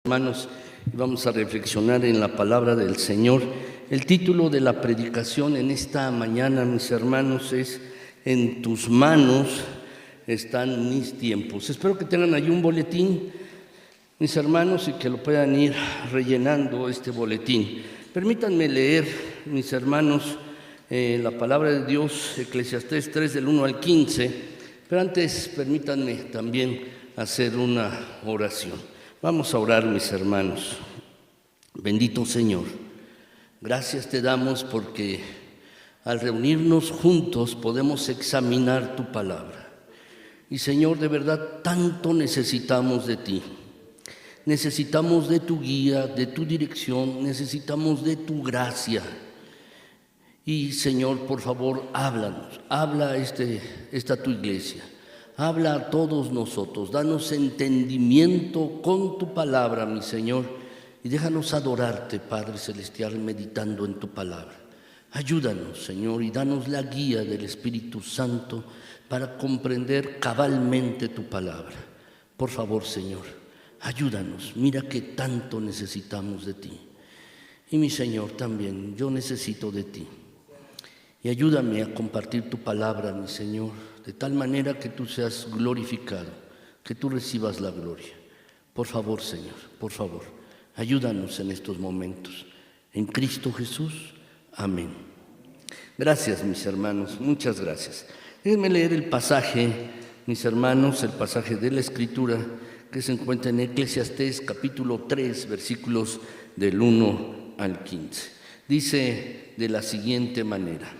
Hermanos, vamos a reflexionar en la palabra del Señor. El título de la predicación en esta mañana, mis hermanos, es "En tus manos están mis tiempos". Espero que tengan ahí un boletín, mis hermanos, y que lo puedan ir rellenando este boletín. Permítanme leer, mis hermanos, la palabra de Dios, Eclesiastés 3, del 1 al 15, pero antes permítanme también hacer una oración. Vamos a orar, mis hermanos. Bendito Señor, gracias te damos porque al reunirnos juntos podemos examinar tu palabra. Y Señor, de verdad, tanto necesitamos de ti. Necesitamos de tu guía, de tu dirección, necesitamos de tu gracia. Y Señor, por favor, háblanos, habla a esta tu iglesia. Habla a todos nosotros, danos entendimiento con tu palabra, mi Señor, y déjanos adorarte, Padre Celestial, meditando en tu palabra. Ayúdanos, Señor, y danos la guía del Espíritu Santo para comprender cabalmente tu palabra. Por favor, Señor, ayúdanos, mira que tanto necesitamos de ti. Y mi Señor, también yo necesito de ti. Y ayúdame a compartir tu palabra, mi Señor, de tal manera que tú seas glorificado, que tú recibas la gloria. Por favor, Señor, por favor, ayúdanos en estos momentos. En Cristo Jesús, amén. Gracias, mis hermanos, muchas gracias. Déjenme leer el pasaje, mis hermanos, el pasaje de la Escritura que se encuentra en Eclesiastés capítulo 3, versículos del 1 al 15. Dice de la siguiente manera: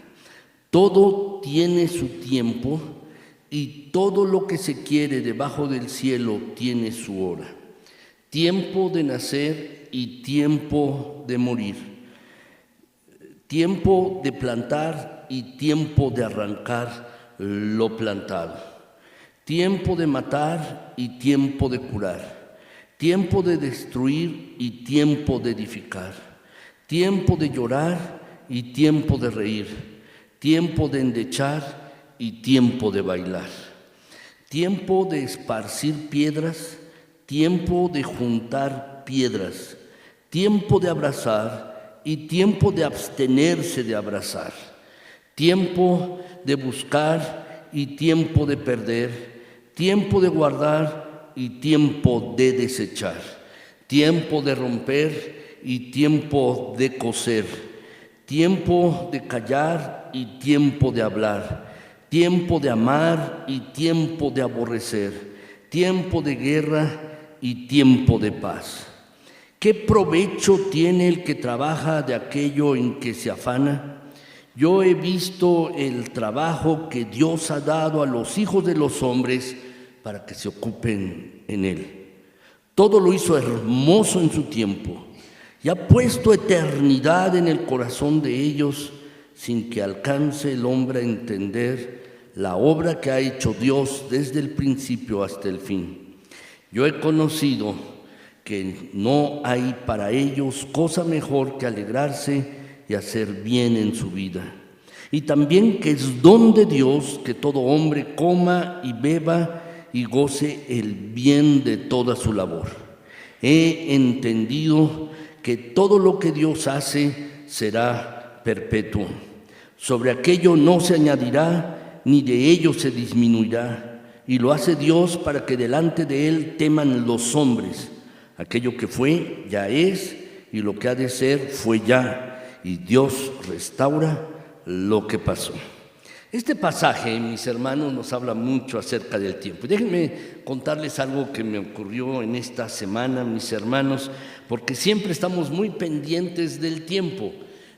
todo tiene su tiempo y todo lo que se quiere debajo del cielo tiene su hora. Tiempo de nacer y tiempo de morir. Tiempo de plantar y tiempo de arrancar lo plantado. Tiempo de matar y tiempo de curar. Tiempo de destruir y tiempo de edificar. Tiempo de llorar y tiempo de reír. Tiempo de endechar y tiempo de bailar, tiempo de esparcir piedras, tiempo de juntar piedras, tiempo de abrazar y tiempo de abstenerse de abrazar, tiempo de buscar y tiempo de perder, tiempo de guardar y tiempo de desechar, tiempo de romper y tiempo de coser, tiempo de callar y tiempo de hablar, tiempo de amar y tiempo de aborrecer, tiempo de guerra y tiempo de paz. ¿Qué provecho tiene el que trabaja de aquello en que se afana? Yo he visto el trabajo que Dios ha dado a los hijos de los hombres para que se ocupen en él. Todo lo hizo hermoso en su tiempo y ha puesto eternidad en el corazón de ellos, sin que alcance el hombre a entender la obra que ha hecho Dios desde el principio hasta el fin. Yo he conocido que no hay para ellos cosa mejor que alegrarse y hacer bien en su vida. Y también que es don de Dios que todo hombre coma y beba y goce el bien de toda su labor. He entendido que todo lo que Dios hace será perpetuo. Sobre aquello no se añadirá, ni de ello se disminuirá, y lo hace Dios para que delante de Él teman los hombres. Aquello que fue, ya es, y lo que ha de ser, fue ya, y Dios restaura lo que pasó. Este pasaje, mis hermanos, nos habla mucho acerca del tiempo. Déjenme contarles algo que me ocurrió en esta semana, mis hermanos, porque siempre estamos muy pendientes del tiempo.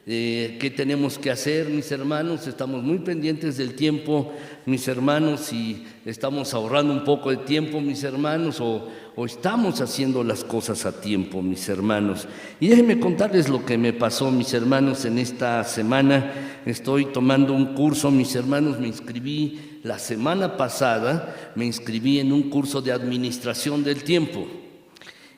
¿Qué tenemos que hacer, mis hermanos? Estamos muy pendientes del tiempo, mis hermanos, y estamos ahorrando un poco de tiempo, mis hermanos, o estamos haciendo las cosas a tiempo, mis hermanos. Y déjenme contarles lo que me pasó, mis hermanos, en esta semana. Estoy tomando un curso, mis hermanos, me inscribí la semana pasada, me inscribí en un curso de administración del tiempo.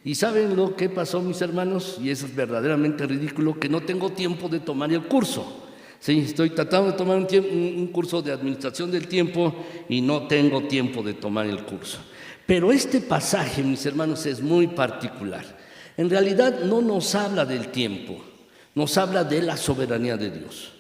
¿Y saben lo que pasó, mis hermanos? Y eso es verdaderamente ridículo, que no tengo tiempo de tomar el curso. Sí, estoy tratando de tomar un curso de administración del tiempo y no tengo tiempo de tomar el curso. Pero este pasaje, mis hermanos, es muy particular. en realidad no nos habla del tiempo, nos habla de la soberanía de Dios.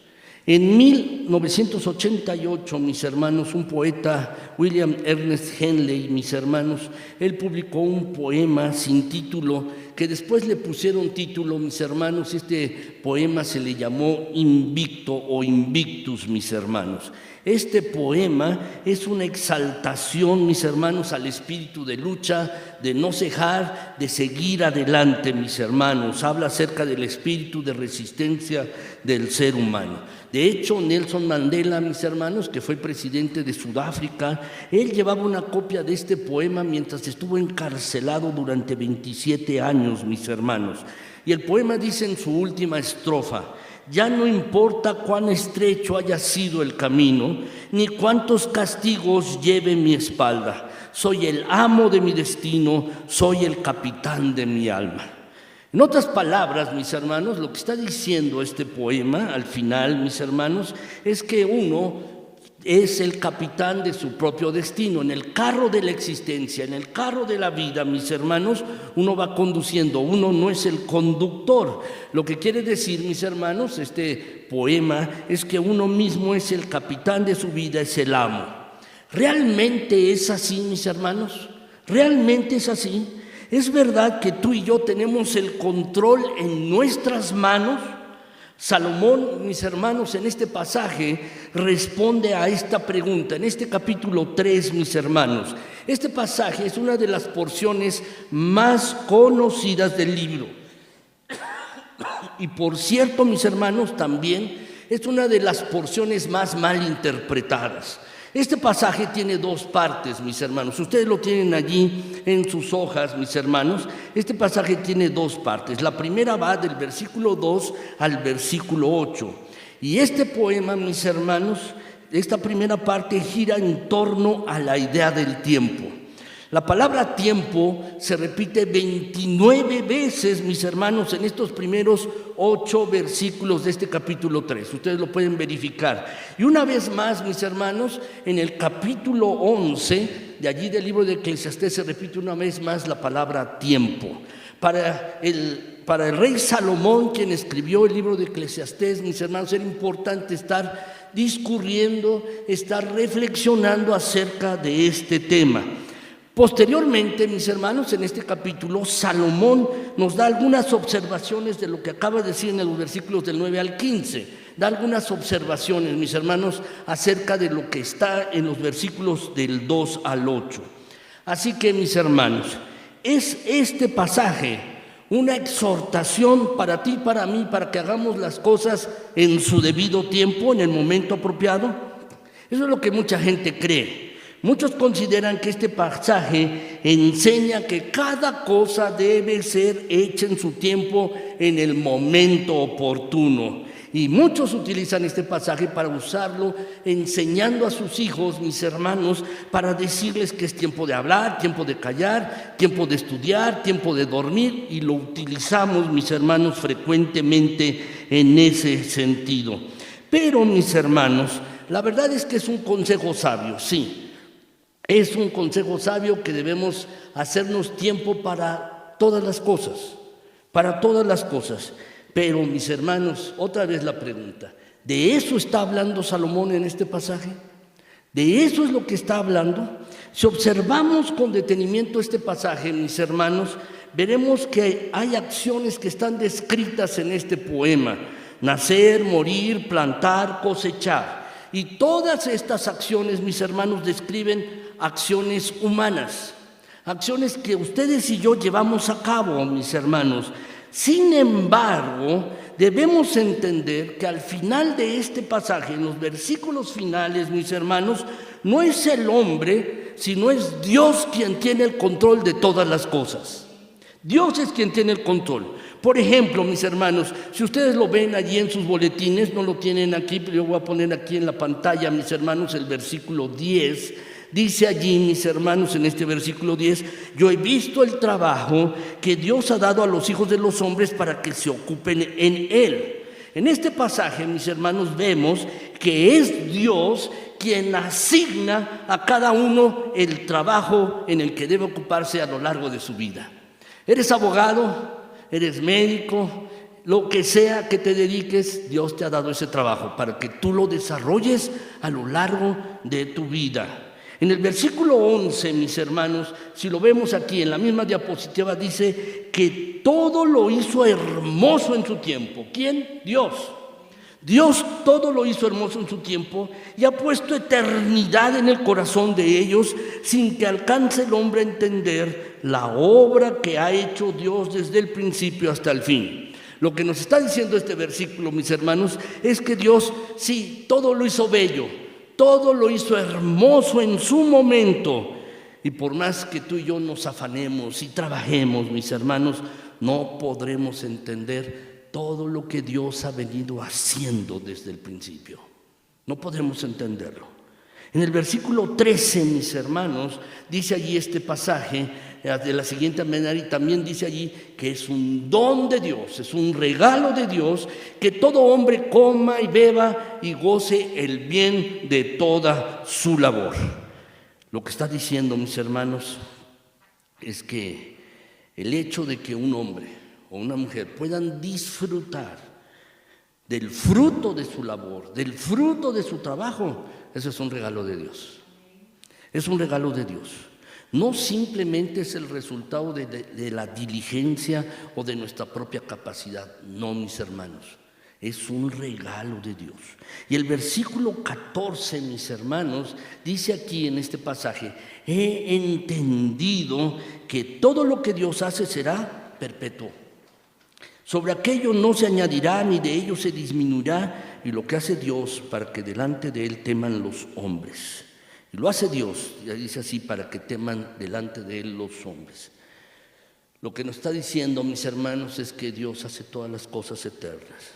En 1988, mis hermanos, un poeta, William Ernest Henley, mis hermanos, él publicó un poema sin título, que después le pusieron título, mis hermanos. Este poema se le llamó Invicto o Invictus, mis hermanos. Este poema es una exaltación, mis hermanos, al espíritu de lucha, de no cejar, de seguir adelante, mis hermanos. Habla acerca del espíritu de resistencia del ser humano. De hecho, Nelson Mandela, mis hermanos, que fue presidente de Sudáfrica, él llevaba una copia de este poema mientras estuvo encarcelado durante 27 años, mis hermanos. Y el poema dice en su última estrofa: ya no importa cuán estrecho haya sido el camino, ni cuántos castigos lleve mi espalda. Soy el amo de mi destino, soy el capitán de mi alma. En otras palabras, mis hermanos, lo que está diciendo este poema al final, mis hermanos, es que uno es el capitán de su propio destino. En el carro de la existencia, en el carro de la vida, mis hermanos, uno va conduciendo, uno no es el conductor. Lo que quiere decir, mis hermanos, este poema es que uno mismo es el capitán de su vida, es el amo. ¿Realmente es así, mis hermanos? ¿Realmente es así? ¿Es verdad que tú y yo tenemos el control en nuestras manos? Salomón, mis hermanos, en este pasaje responde a esta pregunta, en este capítulo 3, mis hermanos. Este pasaje es una de las porciones más conocidas del libro. Y por cierto, mis hermanos, también es una de las porciones más mal interpretadas. Este pasaje tiene dos partes, mis hermanos. Ustedes lo tienen allí en sus hojas, mis hermanos. Este pasaje tiene dos partes. La primera va del versículo 2 al versículo 8. Y este poema, mis hermanos, esta primera parte gira en torno a la idea del tiempo. La palabra tiempo se repite 29 veces, mis hermanos, en estos primeros 8 versículos de este capítulo 3. Ustedes lo pueden verificar. Y una vez más, mis hermanos, en el capítulo 11, de allí del libro de Eclesiastés, se repite una vez más la palabra tiempo. Para el rey Salomón, quien escribió el libro de Eclesiastés, mis hermanos, era importante estar discurriendo, estar reflexionando acerca de este tema. Posteriormente, mis hermanos, en este capítulo, Salomón nos da algunas observaciones de lo que acaba de decir en los versículos del 9 al 15. Da algunas observaciones, mis hermanos, acerca de lo que está en los versículos del 2 al 8. Así que, mis hermanos, es este pasaje una exhortación para ti y para mí, para que hagamos las cosas en su debido tiempo, en el momento apropiado. Eso es lo que mucha gente cree. Muchos consideran que este pasaje enseña que cada cosa debe ser hecha en su tiempo, en el momento oportuno. Y muchos utilizan este pasaje para usarlo enseñando a sus hijos, mis hermanos, para decirles que es tiempo de hablar, tiempo de callar, tiempo de estudiar, tiempo de dormir, y lo utilizamos, mis hermanos, frecuentemente en ese sentido. Pero, mis hermanos, la verdad es que es un consejo sabio, sí. Es un consejo sabio que debemos hacernos tiempo para todas las cosas, para todas las cosas. Pero, mis hermanos, otra vez la pregunta, ¿de eso está hablando Salomón en este pasaje? ¿De eso es lo que está hablando? Si observamos con detenimiento este pasaje, mis hermanos, veremos que hay acciones que están descritas en este poema: nacer, morir, plantar, cosechar. Y todas estas acciones, mis hermanos, describen acciones humanas, acciones que ustedes y yo llevamos a cabo, mis hermanos. Sin embargo, debemos entender que al final de este pasaje, en los versículos finales, mis hermanos, no es el hombre, sino es Dios quien tiene el control de todas las cosas. Dios es quien tiene el control. Por ejemplo, mis hermanos, si ustedes lo ven allí en sus boletines, no lo tienen aquí, pero yo voy a poner aquí en la pantalla, mis hermanos, el versículo 10. Dice allí, mis hermanos, en este versículo 10, yo he visto el trabajo que Dios ha dado a los hijos de los hombres para que se ocupen en él. En este pasaje, mis hermanos, vemos que es Dios quien asigna a cada uno el trabajo en el que debe ocuparse a lo largo de su vida. ¿Eres abogado? eres médico, lo que sea que te dediques, Dios te ha dado ese trabajo para que tú lo desarrolles a lo largo de tu vida. En el versículo 11, mis hermanos, si lo vemos aquí en la misma diapositiva, dice que todo lo hizo hermoso en su tiempo. ¿Quién? Dios. Dios todo lo hizo hermoso en su tiempo y ha puesto eternidad en el corazón de ellos sin que alcance el hombre a entender la obra que ha hecho Dios desde el principio hasta el fin. Lo que nos está diciendo este versículo, mis hermanos, es que Dios, sí, todo lo hizo bello, todo lo hizo hermoso en su momento. Y por más que tú y yo nos afanemos y trabajemos, mis hermanos, no podremos entender todo lo que Dios ha venido haciendo desde el principio. No podemos entenderlo. En el versículo 13, mis hermanos, dice allí este pasaje de la siguiente manera, y también dice allí que es un don de Dios, es un regalo de Dios, que todo hombre coma y beba y goce el bien de toda su labor. Lo que está diciendo, mis hermanos, es que el hecho de que un hombre o una mujer puedan disfrutar del fruto de su labor, del fruto de su trabajo, eso es un regalo de Dios. Es un regalo de Dios. No simplemente es el resultado de la diligencia o de nuestra propia capacidad. No, mis hermanos, es un regalo de Dios. Y el versículo 14, mis hermanos, dice aquí en este pasaje: he entendido que todo lo que Dios hace será perpetuo. Sobre aquello no se añadirá ni de ello se disminuirá, y lo que hace Dios para que delante de Él teman los hombres. Y lo hace Dios, ya dice así, para que teman delante de Él los hombres. Lo que nos está diciendo, mis hermanos, es que Dios hace todas las cosas eternas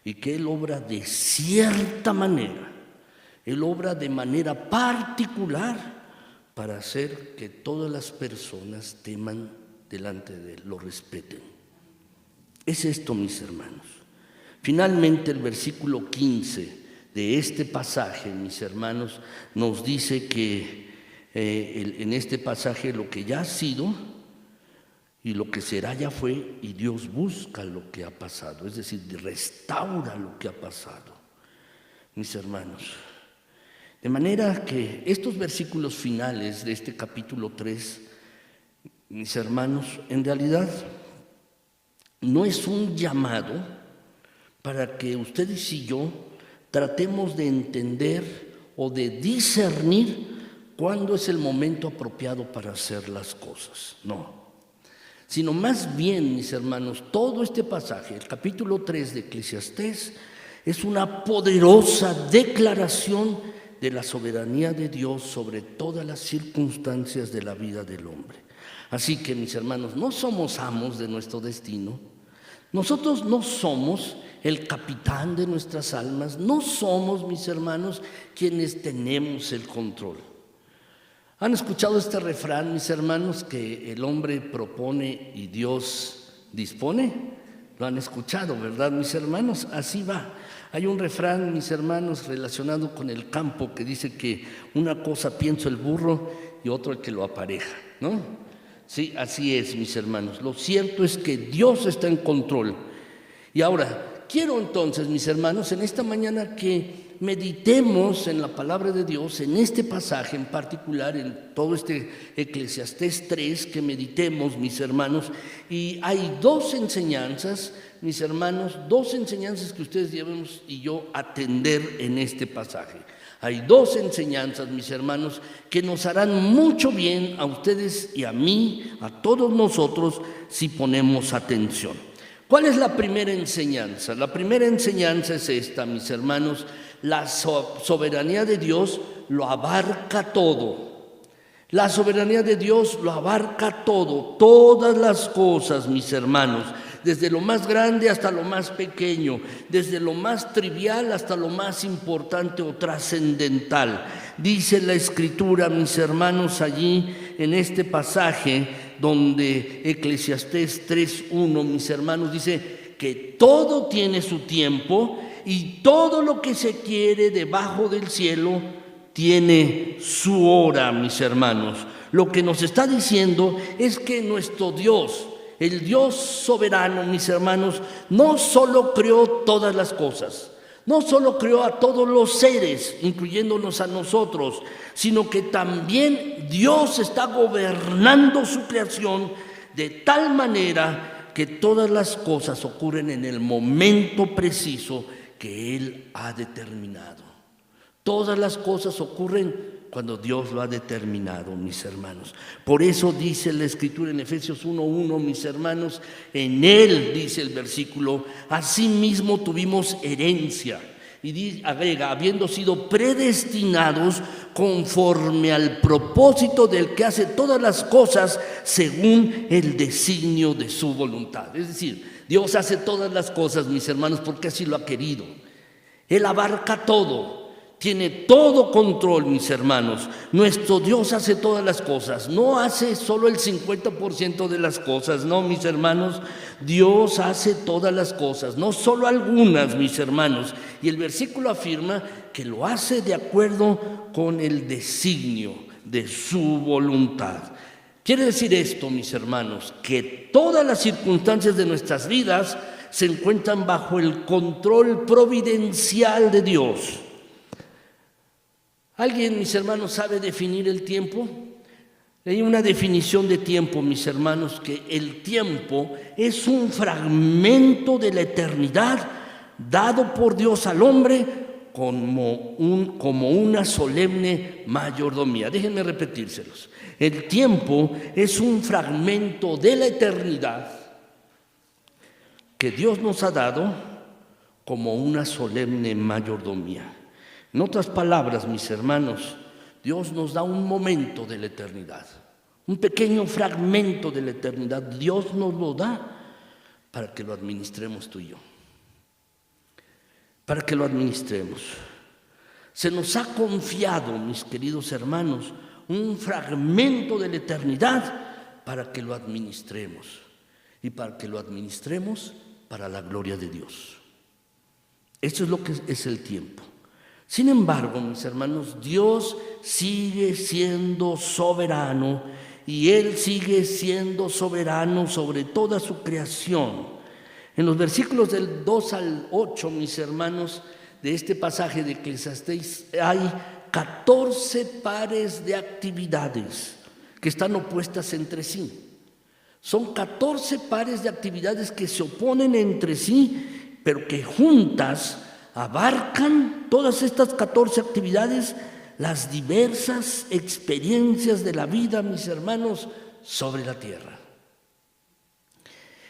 y que Él obra de cierta manera, Él obra de manera particular para hacer que todas las personas teman delante de Él, lo respeten. Es esto, mis hermanos. Finalmente, el versículo 15 de este pasaje, mis hermanos, nos dice que en este pasaje lo que ya ha sido y lo que será ya fue, y Dios busca lo que ha pasado, es decir, restaura lo que ha pasado, mis hermanos. De manera que estos versículos finales de este capítulo 3, mis hermanos, en realidad no es un llamado para que ustedes y yo tratemos de entender o de discernir cuándo es el momento apropiado para hacer las cosas. No. Sino más bien, mis hermanos, todo este pasaje, el capítulo 3 de Eclesiastés, es una poderosa declaración de la soberanía de Dios sobre todas las circunstancias de la vida del hombre. Así que, mis hermanos, no somos amos de nuestro destino. Nosotros no somos el capitán de nuestras almas, no somos, mis hermanos, quienes tenemos el control. ¿Han escuchado este refrán, mis hermanos, que el hombre propone y Dios dispone? Lo han escuchado, ¿verdad, mis hermanos? Así va. Hay un refrán, mis hermanos, relacionado con el campo que dice que una cosa piensa el burro y otro el que lo apareja, ¿no? Sí, así es, mis hermanos. Lo cierto es que Dios está en control. Y ahora, quiero entonces, mis hermanos, en esta mañana que meditemos en la palabra de Dios, en este pasaje en particular, en todo este Eclesiastés 3, que meditemos, mis hermanos. Y hay dos enseñanzas, mis hermanos, dos enseñanzas que ustedes debemos y yo atender en este pasaje. Hay dos enseñanzas, mis hermanos, que nos harán mucho bien a ustedes y a mí, a todos nosotros, si ponemos atención. ¿Cuál es la primera enseñanza? La primera enseñanza es esta, mis hermanos: la soberanía de Dios lo abarca todo. La soberanía de Dios lo abarca todo, todas las cosas, mis hermanos, desde lo más grande hasta lo más pequeño, desde lo más trivial hasta lo más importante o trascendental. Dice la Escritura, mis hermanos, allí en este pasaje donde Eclesiastés 3:1, mis hermanos, dice que todo tiene su tiempo y todo lo que se quiere debajo del cielo tiene su hora, mis hermanos. Lo que nos está diciendo es que nuestro Dios, el Dios soberano, mis hermanos, no solo creó todas las cosas, no solo creó a todos los seres, incluyéndonos a nosotros, sino que también Dios está gobernando su creación de tal manera que todas las cosas ocurren en el momento preciso que Él ha determinado. Todas las cosas ocurren cuando Dios lo ha determinado, mis hermanos. Por eso dice la Escritura en Efesios 1:1, mis hermanos, en Él, dice el versículo, asimismo tuvimos herencia. Y agrega, habiendo sido predestinados conforme al propósito del que hace todas las cosas según el designio de su voluntad. Es decir, Dios hace todas las cosas, mis hermanos, porque así lo ha querido. Él abarca todo. Tiene todo control, mis hermanos. Nuestro Dios hace todas las cosas. No hace solo el 50% de las cosas, no, mis hermanos. Dios hace todas las cosas, no solo algunas, mis hermanos. Y el versículo afirma que lo hace de acuerdo con el designio de su voluntad. Quiere decir esto, mis hermanos, que todas las circunstancias de nuestras vidas se encuentran bajo el control providencial de Dios. ¿Alguien, mis hermanos, sabe definir el tiempo? Hay una definición de tiempo, mis hermanos, que el tiempo es un fragmento de la eternidad dado por Dios al hombre como una solemne mayordomía. Déjenme repetírselos. El tiempo es un fragmento de la eternidad que Dios nos ha dado como una solemne mayordomía. En otras palabras, mis hermanos, Dios nos da un momento de la eternidad, un pequeño fragmento de la eternidad. Dios nos lo da para que lo administremos tú y yo, para que lo administremos. Se nos ha confiado, mis queridos hermanos, un fragmento de la eternidad para que lo administremos y para que lo administremos para la gloria de Dios. Eso es lo que es el tiempo. Sin embargo, mis hermanos, Dios sigue siendo soberano y Él sigue siendo soberano sobre toda su creación. En los versículos del 2 al 8, mis hermanos, de este pasaje de Eclesiastés hay 14 pares de actividades que están opuestas entre sí. Son 14 pares de actividades que se oponen entre sí, pero que juntas abarcan todas estas 14 actividades, las diversas experiencias de la vida, mis hermanos, sobre la tierra.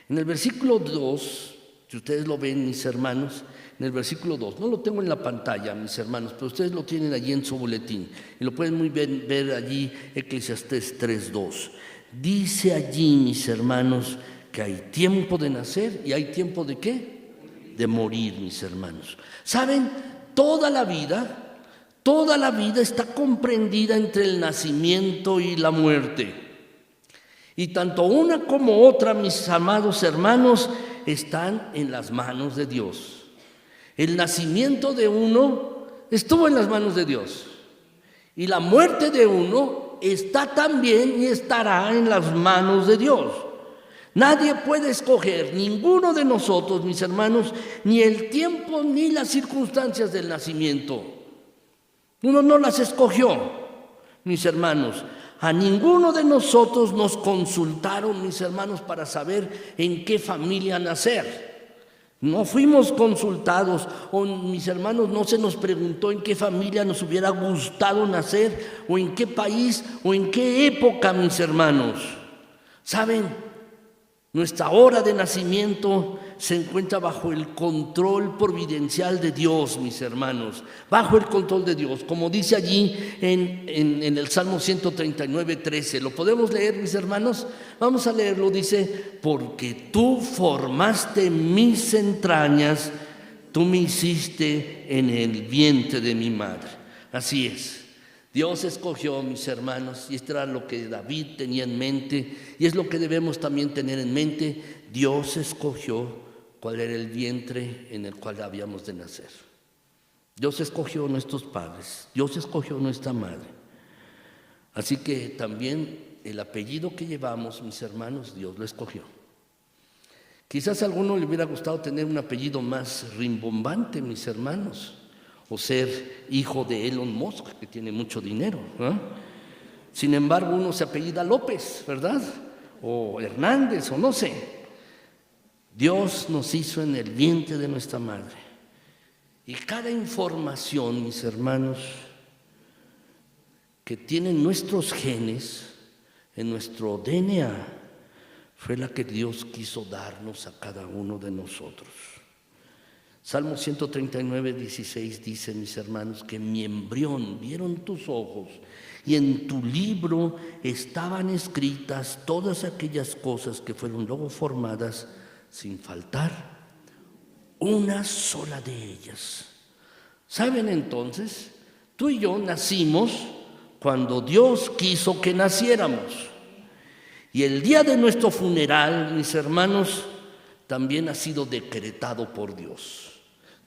En el versículo 2, si ustedes lo ven, mis hermanos, en el versículo 2, no lo tengo en la pantalla, mis hermanos, pero ustedes lo tienen allí en su boletín y lo pueden muy bien ver allí, Eclesiastés 3:2. Dice allí, mis hermanos, que hay tiempo de nacer y hay tiempo de ¿qué? De morir, mis hermanos. ¿Saben? Toda la vida está comprendida entre el nacimiento y la muerte. Y tanto una como otra, mis amados hermanos, están en las manos de Dios. El nacimiento de uno estuvo en las manos de Dios. Y la muerte de uno está también y estará en las manos de Dios. Nadie puede escoger, ninguno de nosotros, mis hermanos, ni el tiempo ni las circunstancias del nacimiento. Uno no las escogió, mis hermanos. A ninguno de nosotros nos consultaron, mis hermanos, para saber en qué familia nacer. No fuimos consultados, o mis hermanos, no se nos preguntó en qué familia nos hubiera gustado nacer, o en qué país, o en qué época, mis hermanos. ¿Saben? Nuestra hora de nacimiento se encuentra bajo el control providencial de Dios, mis hermanos, bajo el control de Dios, como dice allí en el Salmo 139:13. ¿Lo podemos leer, mis hermanos? Vamos a leerlo. Dice: porque tú formaste mis entrañas, tú me hiciste en el vientre de mi madre. Así es. Dios escogió, mis hermanos, y esto era lo que David tenía en mente, y es lo que debemos también tener en mente. Dios escogió cuál era el vientre en el cual habíamos de nacer. Dios escogió nuestros padres, Dios escogió nuestra madre. Así que también el apellido que llevamos, mis hermanos, Dios lo escogió. Quizás a alguno le hubiera gustado tener un apellido más rimbombante, mis hermanos, o ser hijo de Elon Musk, que tiene mucho dinero, ¿no? Sin embargo, uno se apellida López, ¿verdad? O Hernández, o no sé. Dios nos hizo en el vientre de nuestra madre. Y cada información, mis hermanos, que tienen nuestros genes, en nuestro DNA, fue la que Dios quiso darnos a cada uno de nosotros. Salmo 139, 16 dice, mis hermanos, que mi embrión vieron tus ojos y en tu libro estaban escritas todas aquellas cosas que fueron luego formadas sin faltar una sola de ellas. ¿Saben entonces? Tú y yo nacimos cuando Dios quiso que naciéramos. Y el día de nuestro funeral, mis hermanos, también ha sido decretado por Dios.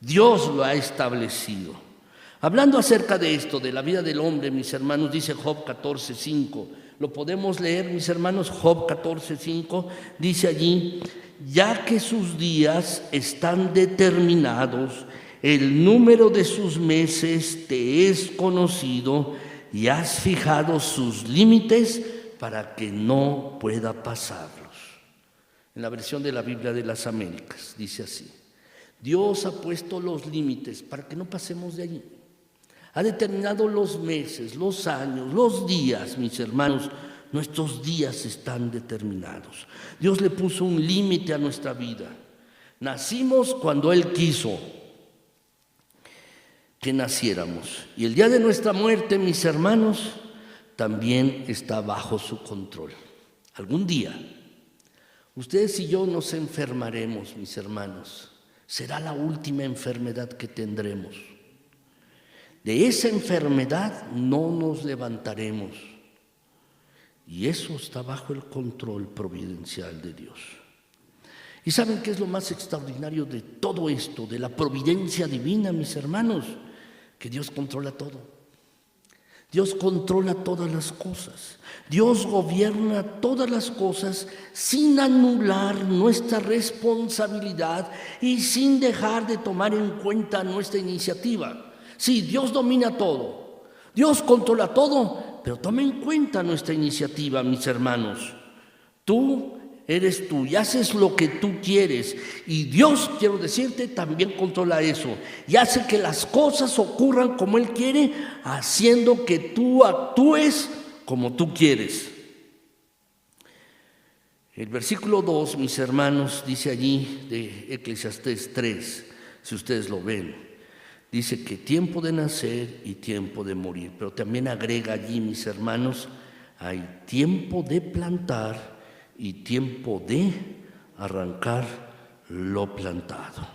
Dios lo ha establecido. Hablando acerca de esto, de la vida del hombre, mis hermanos, dice Job 14:5. Lo podemos leer, mis hermanos. Job 14:5 dice allí: ya que sus días están determinados, el número de sus meses te es conocido y has fijado sus límites para que no pueda pasarlos. En la versión de la Biblia de las Américas dice así: Dios ha puesto los límites para que no pasemos de allí. Ha determinado los meses, los años, los días, mis hermanos. Nuestros días están determinados. Dios le puso un límite a nuestra vida. Nacimos cuando Él quiso que naciéramos. Y el día de nuestra muerte, mis hermanos, también está bajo su control. Algún día, ustedes y yo nos enfermaremos, mis hermanos. Será la última enfermedad que tendremos. De esa enfermedad no nos levantaremos. Y eso está bajo el control providencial de Dios. ¿Y saben qué es lo más extraordinario de todo esto, de la providencia divina, mis hermanos? Que Dios controla todo. Dios controla todas las cosas. Dios gobierna todas las cosas sin anular nuestra responsabilidad y sin dejar de tomar en cuenta nuestra iniciativa. Sí, Dios domina todo. Dios controla todo, pero toma en cuenta nuestra iniciativa, mis hermanos. Tú eres tú y haces lo que tú quieres. Y Dios, quiero decirte, también controla eso. Y hace que las cosas ocurran como Él quiere, haciendo que tú actúes como tú quieres. El versículo 2, mis hermanos, dice allí de Eclesiastés 3, si ustedes lo ven. Dice que tiempo de nacer y tiempo de morir. Pero también agrega allí, mis hermanos, hay tiempo de plantar y tiempo de arrancar lo plantado.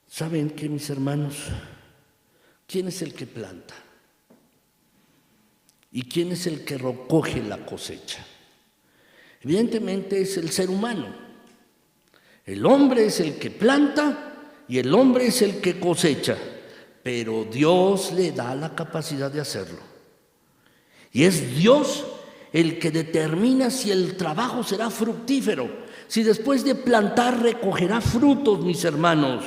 ¿Saben qué, mis hermanos? ¿Quién es el que planta? ¿Y quién es el que recoge la cosecha? Evidentemente es el ser humano. El hombre es el que planta y el hombre es el que cosecha, pero Dios le da la capacidad de hacerlo. Y es Dios el que determina si el trabajo será fructífero, si después de plantar recogerá frutos, mis hermanos.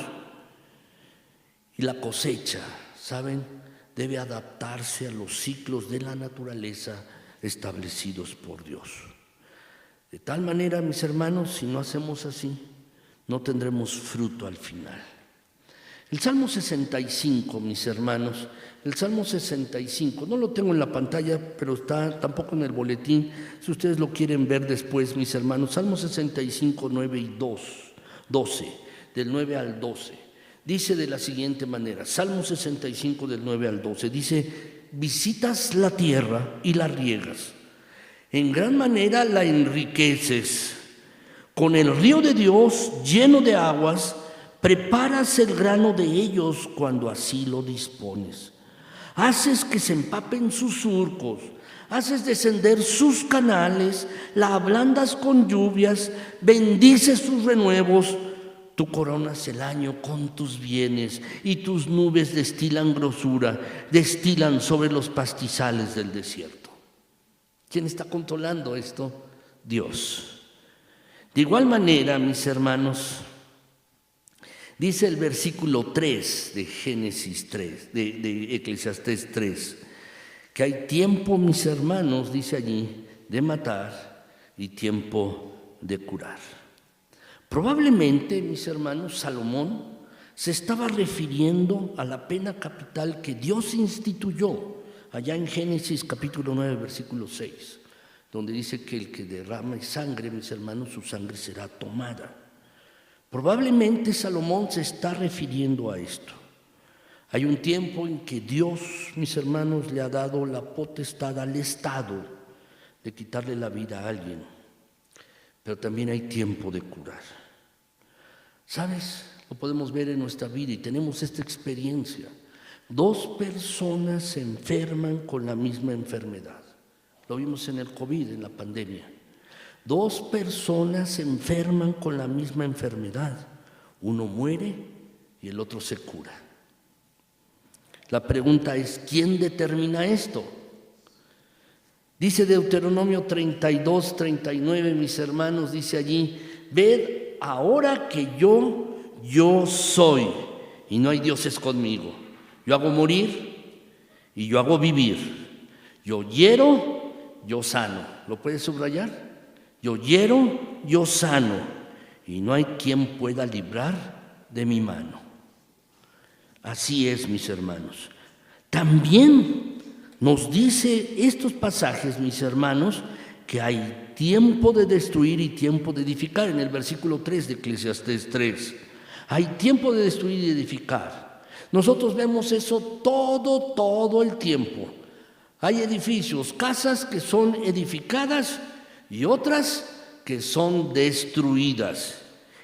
Y la cosecha, ¿saben?, debe adaptarse a los ciclos de la naturaleza establecidos por Dios. De tal manera, mis hermanos, si no hacemos así, no tendremos fruto al final. El Salmo 65, mis hermanos, el Salmo 65, no lo tengo en la pantalla, pero está tampoco en el boletín, si ustedes lo quieren ver después, mis hermanos. Salmo 65, 9 y 12, del 9 al 12, dice de la siguiente manera, Salmo 65 del 9 al 12, dice: visitas la tierra y la riegas, en gran manera la enriqueces, con el río de Dios lleno de aguas, preparas el grano de ellos cuando así lo dispones. Haces que se empapen sus surcos, haces descender sus canales, la ablandas con lluvias, bendices sus renuevos. Tú coronas el año con tus bienes y tus nubes destilan grosura, destilan sobre los pastizales del desierto. ¿Quién está controlando esto? Dios. De igual manera, mis hermanos, dice el versículo 3 de Génesis 3, de Eclesiastés 3, que hay tiempo, mis hermanos, dice allí, de matar y tiempo de curar. Probablemente, mis hermanos, Salomón se estaba refiriendo a la pena capital que Dios instituyó allá en Génesis capítulo 9, versículo 6, donde dice que el que derrame sangre, mis hermanos, su sangre será tomada. Probablemente Salomón se está refiriendo a esto. Hay un tiempo en que Dios, mis hermanos, le ha dado la potestad al Estado de quitarle la vida a alguien, pero también hay tiempo de curar. ¿Sabes? Lo podemos ver en nuestra vida y tenemos esta experiencia. 2 personas se enferman con la misma enfermedad. Lo vimos en el COVID, en la pandemia. 2 personas se enferman con la misma enfermedad. Uno muere y el otro se cura. La pregunta es, ¿quién determina esto? Dice Deuteronomio 32, 39, mis hermanos, dice allí, ved ahora que yo soy y no hay dioses conmigo. Yo hago morir y yo hago vivir. Yo hiero, yo sano. ¿Lo puedes subrayar? Yo hiero, yo sano, y no hay quien pueda librar de mi mano. Así es, mis hermanos. También nos dice estos pasajes, mis hermanos, que hay tiempo de destruir y tiempo de edificar. En el versículo 3 de Eclesiastés 3, hay tiempo de destruir y edificar. Nosotros vemos eso todo el tiempo. Hay edificios, casas que son edificadas y otras que son destruidas.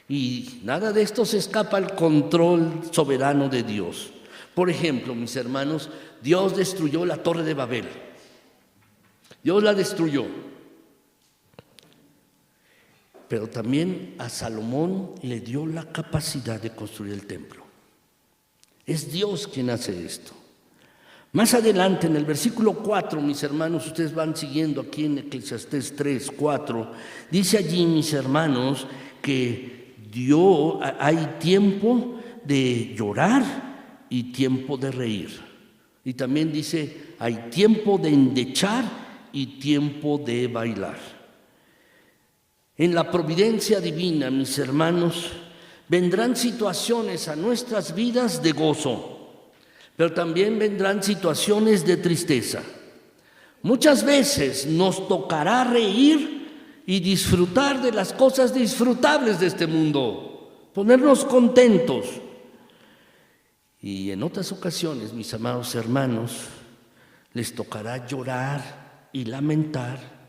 Y nada de esto se escapa al control soberano de Dios. Por ejemplo, mis hermanos, Dios destruyó la Torre de Babel. Dios la destruyó. Pero también a Salomón le dio la capacidad de construir el templo. Es Dios quien hace esto. Más adelante, en el versículo 4, mis hermanos, ustedes van siguiendo aquí en Eclesiastés 3, 4, dice allí, mis hermanos, que hay tiempo de llorar y tiempo de reír. Y también dice, hay tiempo de endechar y tiempo de bailar. En la providencia divina, mis hermanos, vendrán situaciones a nuestras vidas de gozo, pero también vendrán situaciones de tristeza. Muchas veces nos tocará reír y disfrutar de las cosas disfrutables de este mundo, ponernos contentos. Y en otras ocasiones, mis amados hermanos, les tocará llorar y lamentar.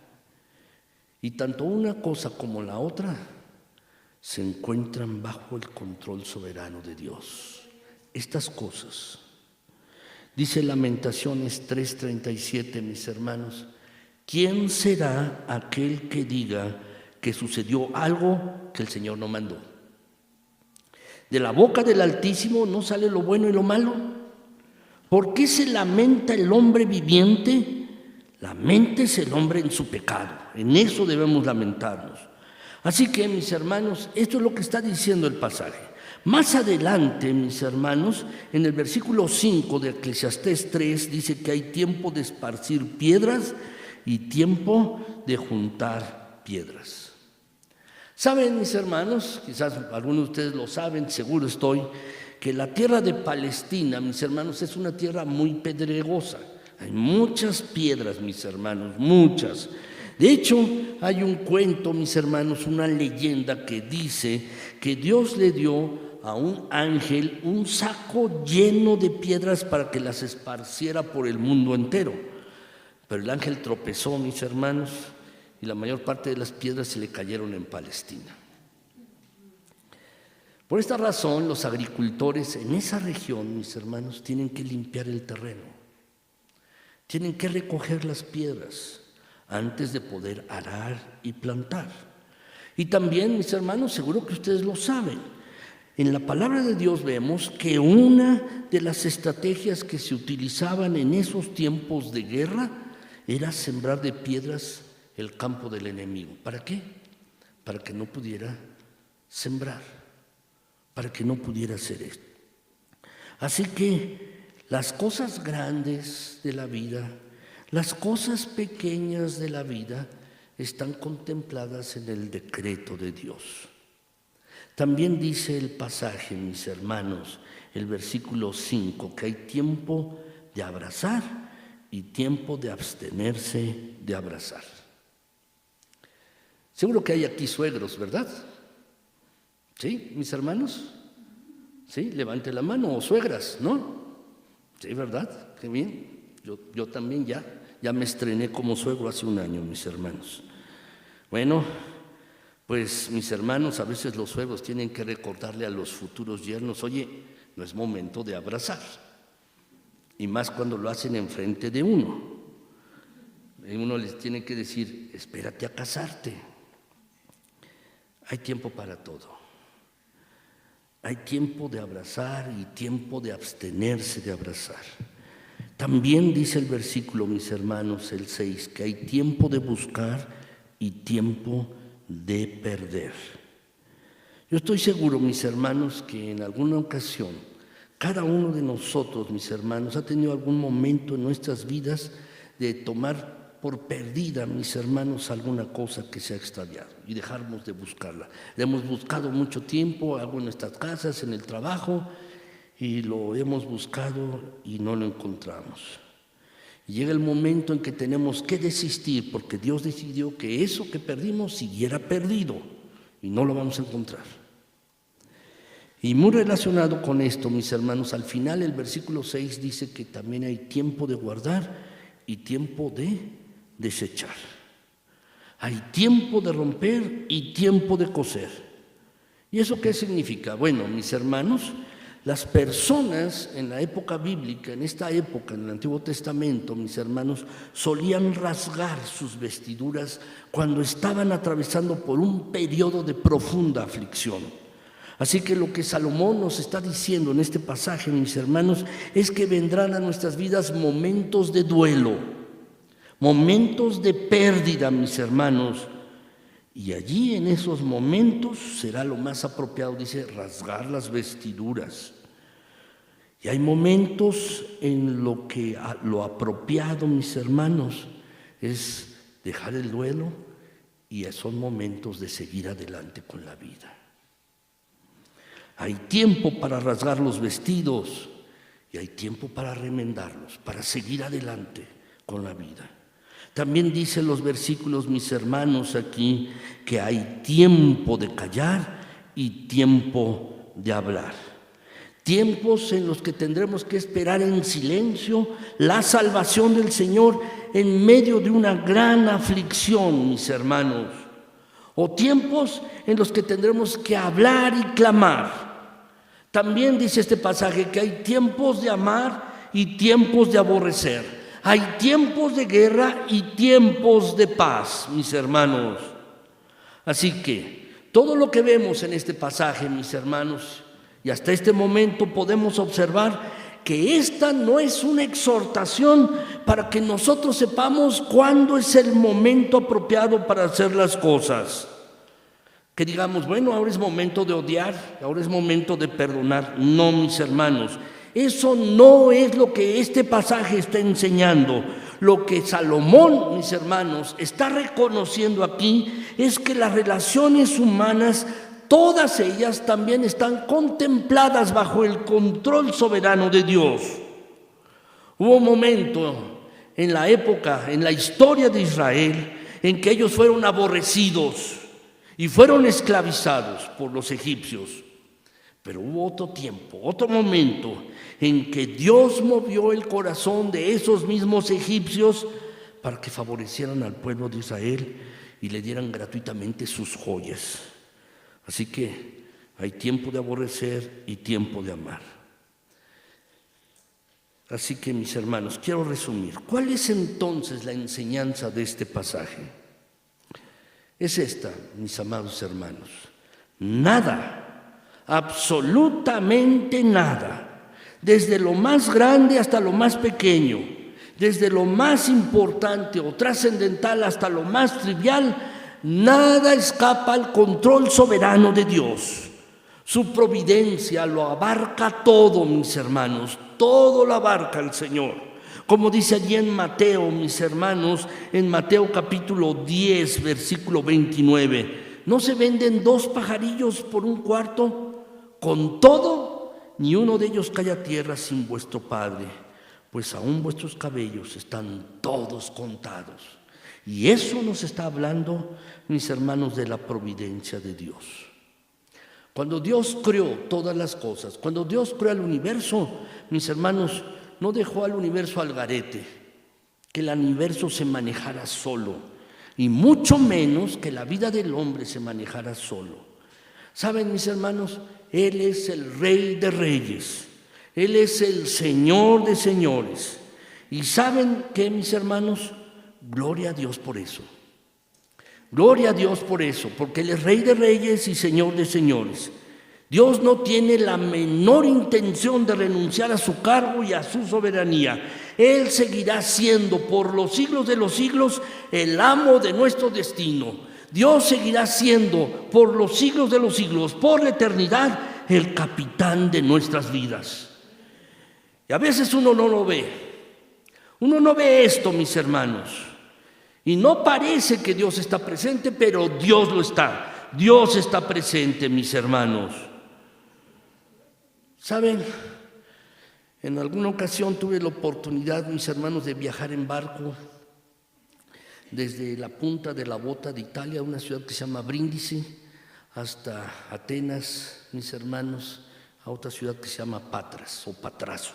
Y tanto una cosa como la otra se encuentran bajo el control soberano de Dios. Estas cosas, dice Lamentaciones 3:37, mis hermanos, ¿quién será aquel que diga que sucedió algo que el Señor no mandó? De la boca del Altísimo no sale lo bueno y lo malo. ¿Por qué se lamenta el hombre viviente? Laméntese el hombre en su pecado. En eso debemos lamentarnos. Así que, mis hermanos, esto es lo que está diciendo el pasaje. Más adelante, mis hermanos, en el versículo 5 de Eclesiastés 3, dice que hay tiempo de esparcir piedras y tiempo de juntar piedras. ¿Saben, mis hermanos? Quizás algunos de ustedes lo saben, seguro estoy, que la tierra de Palestina, mis hermanos, es una tierra muy pedregosa. Hay muchas piedras, mis hermanos, muchas. De hecho, hay un cuento, mis hermanos, una leyenda que dice que Dios le dio a un ángel un saco lleno de piedras para que las esparciera por el mundo entero. Pero el ángel tropezó, mis hermanos, y la mayor parte de las piedras se le cayeron en Palestina. Por esta razón, los agricultores en esa región, mis hermanos, tienen que limpiar el terreno. Tienen que recoger las piedras antes de poder arar y plantar. Y también, mis hermanos, seguro que ustedes lo saben, en la palabra de Dios vemos que una de las estrategias que se utilizaban en esos tiempos de guerra era sembrar de piedras el campo del enemigo. ¿Para qué? para que no pudiera sembrar, para que no pudiera hacer esto. Así que las cosas grandes de la vida, las cosas pequeñas de la vida están contempladas en el decreto de Dios. También dice el pasaje, mis hermanos, el versículo 5, que hay tiempo de abrazar y tiempo de abstenerse de abrazar. Seguro que hay aquí suegros, ¿verdad? ¿Sí, mis hermanos? ¿Sí? Levante la mano, o suegras, ¿no? Sí, ¿verdad? Qué bien. Yo también ya me estrené como suegro hace un año, mis hermanos. Bueno, pues mis hermanos, a veces los suegros tienen que recordarle a los futuros yernos, oye, no es momento de abrazar. Y más cuando lo hacen enfrente de uno. Y uno les tiene que decir, espérate a casarte. Hay tiempo para todo. Hay tiempo de abrazar y tiempo de abstenerse de abrazar. También dice el versículo, mis hermanos, el 6, que hay tiempo de buscar y tiempo de perder. Yo estoy seguro, mis hermanos, que en alguna ocasión, cada uno de nosotros, mis hermanos, ha tenido algún momento en nuestras vidas de tomar por perdida, mis hermanos, alguna cosa que se ha extraviado y dejarnos de buscarla. La hemos buscado mucho tiempo, algo en nuestras casas, en el trabajo, y lo hemos buscado y no lo encontramos. Y llega el momento en que tenemos que desistir porque Dios decidió que eso que perdimos siguiera perdido y no lo vamos a encontrar. Y muy relacionado con esto, mis hermanos, al final el versículo 6 dice que también hay tiempo de guardar y tiempo de desechar. Hay tiempo de romper y tiempo de coser. ¿Y eso qué significa? Bueno, mis hermanos, las personas en la época bíblica, en esta época, en el Antiguo Testamento, mis hermanos, solían rasgar sus vestiduras cuando estaban atravesando por un periodo de profunda aflicción. Así que lo que Salomón nos está diciendo en este pasaje, mis hermanos, es que vendrán a nuestras vidas momentos de duelo, momentos de pérdida, mis hermanos, y allí en esos momentos será lo más apropiado, dice, rasgar las vestiduras. Y hay momentos en lo que lo apropiado, mis hermanos, es dejar el duelo y son momentos de seguir adelante con la vida. Hay tiempo para rasgar los vestidos y hay tiempo para remendarlos, para seguir adelante con la vida. También dicen los versículos, mis hermanos, aquí, que hay tiempo de callar y tiempo de hablar. Tiempos en los que tendremos que esperar en silencio la salvación del Señor en medio de una gran aflicción, mis hermanos. O tiempos en los que tendremos que hablar y clamar. También dice este pasaje que hay tiempos de amar y tiempos de aborrecer. Hay tiempos de guerra y tiempos de paz, mis hermanos. Así que todo lo que vemos en este pasaje, mis hermanos, y hasta este momento podemos observar que esta no es una exhortación para que nosotros sepamos cuándo es el momento apropiado para hacer las cosas. Que digamos, bueno, ahora es momento de odiar, ahora es momento de perdonar. No, mis hermanos, eso no es lo que este pasaje está enseñando. Lo que Salomón, mis hermanos, está reconociendo aquí es que las relaciones humanas, todas ellas también están contempladas bajo el control soberano de Dios. Hubo un momento en la época, en la historia de Israel, en que ellos fueron aborrecidos y fueron esclavizados por los egipcios. Pero hubo otro tiempo, otro momento en que Dios movió el corazón de esos mismos egipcios para que favorecieran al pueblo de Israel y le dieran gratuitamente sus joyas. Así que hay tiempo de aborrecer y tiempo de amar. Así que, mis hermanos, quiero resumir. ¿Cuál es entonces la enseñanza de este pasaje? Es esta, mis amados hermanos. Nada, absolutamente nada, desde lo más grande hasta lo más pequeño, desde lo más importante o trascendental hasta lo más trivial, nada escapa al control soberano de Dios. Su providencia lo abarca todo, mis hermanos, todo lo abarca el Señor. Como dice allí en Mateo, mis hermanos, en Mateo capítulo 10, versículo 29, ¿no se venden 2 pajarillos por un cuarto? Con todo, ni uno de ellos cae a tierra sin vuestro Padre, pues aún vuestros cabellos están todos contados. Y eso nos está hablando, mis hermanos, de la providencia de Dios. Cuando Dios creó todas las cosas, cuando Dios creó el universo, mis hermanos, no dejó al universo al garete, que el universo se manejara solo, y mucho menos que la vida del hombre se manejara solo. ¿Saben, mis hermanos? Él es el Rey de Reyes, Él es el Señor de señores. ¿Y saben qué, mis hermanos? Gloria a Dios por eso. Gloria a Dios por eso, porque Él es Rey de Reyes y Señor de señores. Dios no tiene la menor intención de renunciar a su cargo y a su soberanía. Él seguirá siendo por los siglos de los siglos el amo de nuestro destino. Dios seguirá siendo por los siglos de los siglos, por la eternidad, el capitán de nuestras vidas. Y a veces uno no lo ve. Uno no ve esto, mis hermanos. Y no parece que Dios está presente, pero Dios lo está. Dios está presente, mis hermanos. ¿Saben? En alguna ocasión tuve la oportunidad, mis hermanos, de viajar en barco desde la punta de la bota de Italia, una ciudad que se llama Brindisi, hasta Atenas, mis hermanos, a otra ciudad que se llama Patras o Patrazo.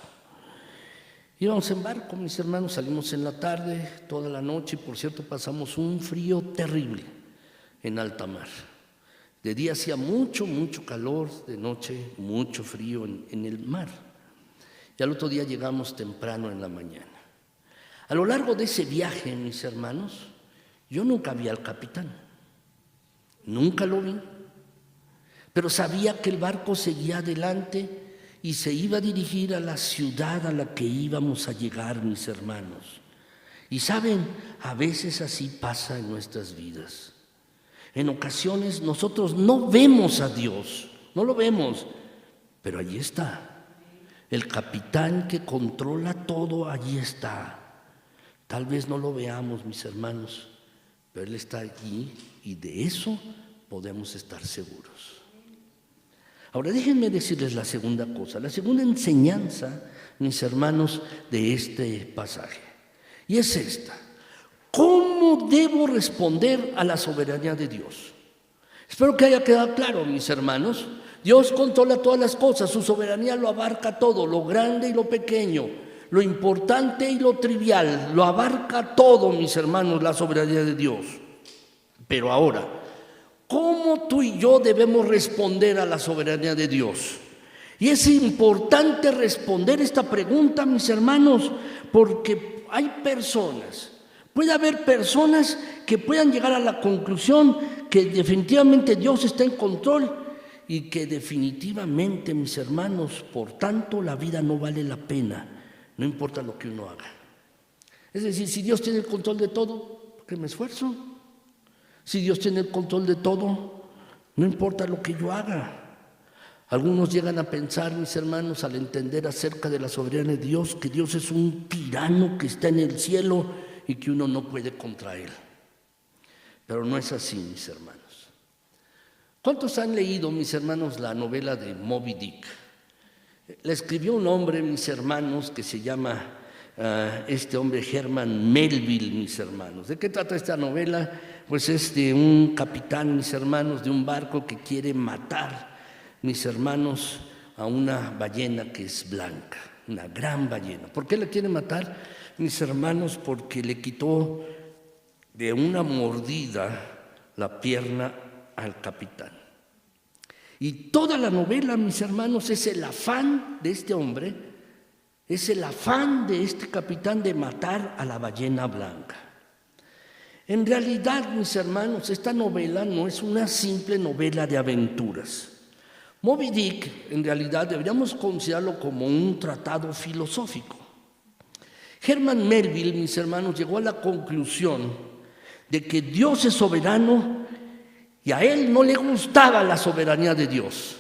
Íbamos en barco, mis hermanos, salimos en la tarde, toda la noche, y por cierto pasamos un frío terrible en alta mar. De día hacía mucho calor, de noche mucho frío en el mar. Y al otro día llegamos temprano en la mañana. A lo largo de ese viaje, mis hermanos, yo nunca vi al capitán. Nunca lo vi. Pero sabía que el barco seguía adelante y se iba a dirigir a la ciudad a la que íbamos a llegar, mis hermanos. Y saben, a veces así pasa en nuestras vidas. En ocasiones nosotros no vemos a Dios, no lo vemos, pero allí está. El capitán que controla todo, allí está. Tal vez no lo veamos, mis hermanos, pero Él está allí y de eso podemos estar seguros. Ahora déjenme decirles la segunda cosa, la segunda enseñanza, mis hermanos, de este pasaje. Y es esta: ¿cómo debo responder a la soberanía de Dios? Espero que haya quedado claro, mis hermanos. Dios controla todas las cosas, su soberanía lo abarca todo, lo grande y lo pequeño, lo importante y lo trivial, lo abarca todo, mis hermanos, la soberanía de Dios. Pero ahora, ¿cómo tú y yo debemos responder a la soberanía de Dios? Y es importante responder esta pregunta, mis hermanos, porque hay personas, puede haber personas que puedan llegar a la conclusión que definitivamente Dios está en control y que definitivamente, mis hermanos, por tanto la vida no vale la pena, no importa lo que uno haga. Es decir, si Dios tiene el control de todo, ¿por qué me esfuerzo? Si Dios tiene el control de todo, no importa lo que yo haga. Algunos llegan a pensar, mis hermanos, al entender acerca de la soberanía de Dios, que Dios es un tirano que está en el cielo y que uno no puede contra Él. Pero no es así, mis hermanos. ¿Cuántos han leído, mis hermanos, la novela de Moby Dick? La escribió un hombre, mis hermanos, que se llama este hombre Herman Melville, mis hermanos. ¿De qué trata esta novela? Pues es de un capitán, mis hermanos, de un barco que quiere matar, mis hermanos, a una ballena que es blanca, una gran ballena. ¿Por qué la quiere matar, mis hermanos? Porque le quitó de una mordida la pierna al capitán. Y toda la novela, mis hermanos, es el afán de este hombre, es el afán de este capitán de matar a la ballena blanca. En realidad, mis hermanos, esta novela no es una simple novela de aventuras. Moby Dick, en realidad, deberíamos considerarlo como un tratado filosófico. Herman Melville, mis hermanos, llegó a la conclusión de que Dios es soberano y a él no le gustaba la soberanía de Dios.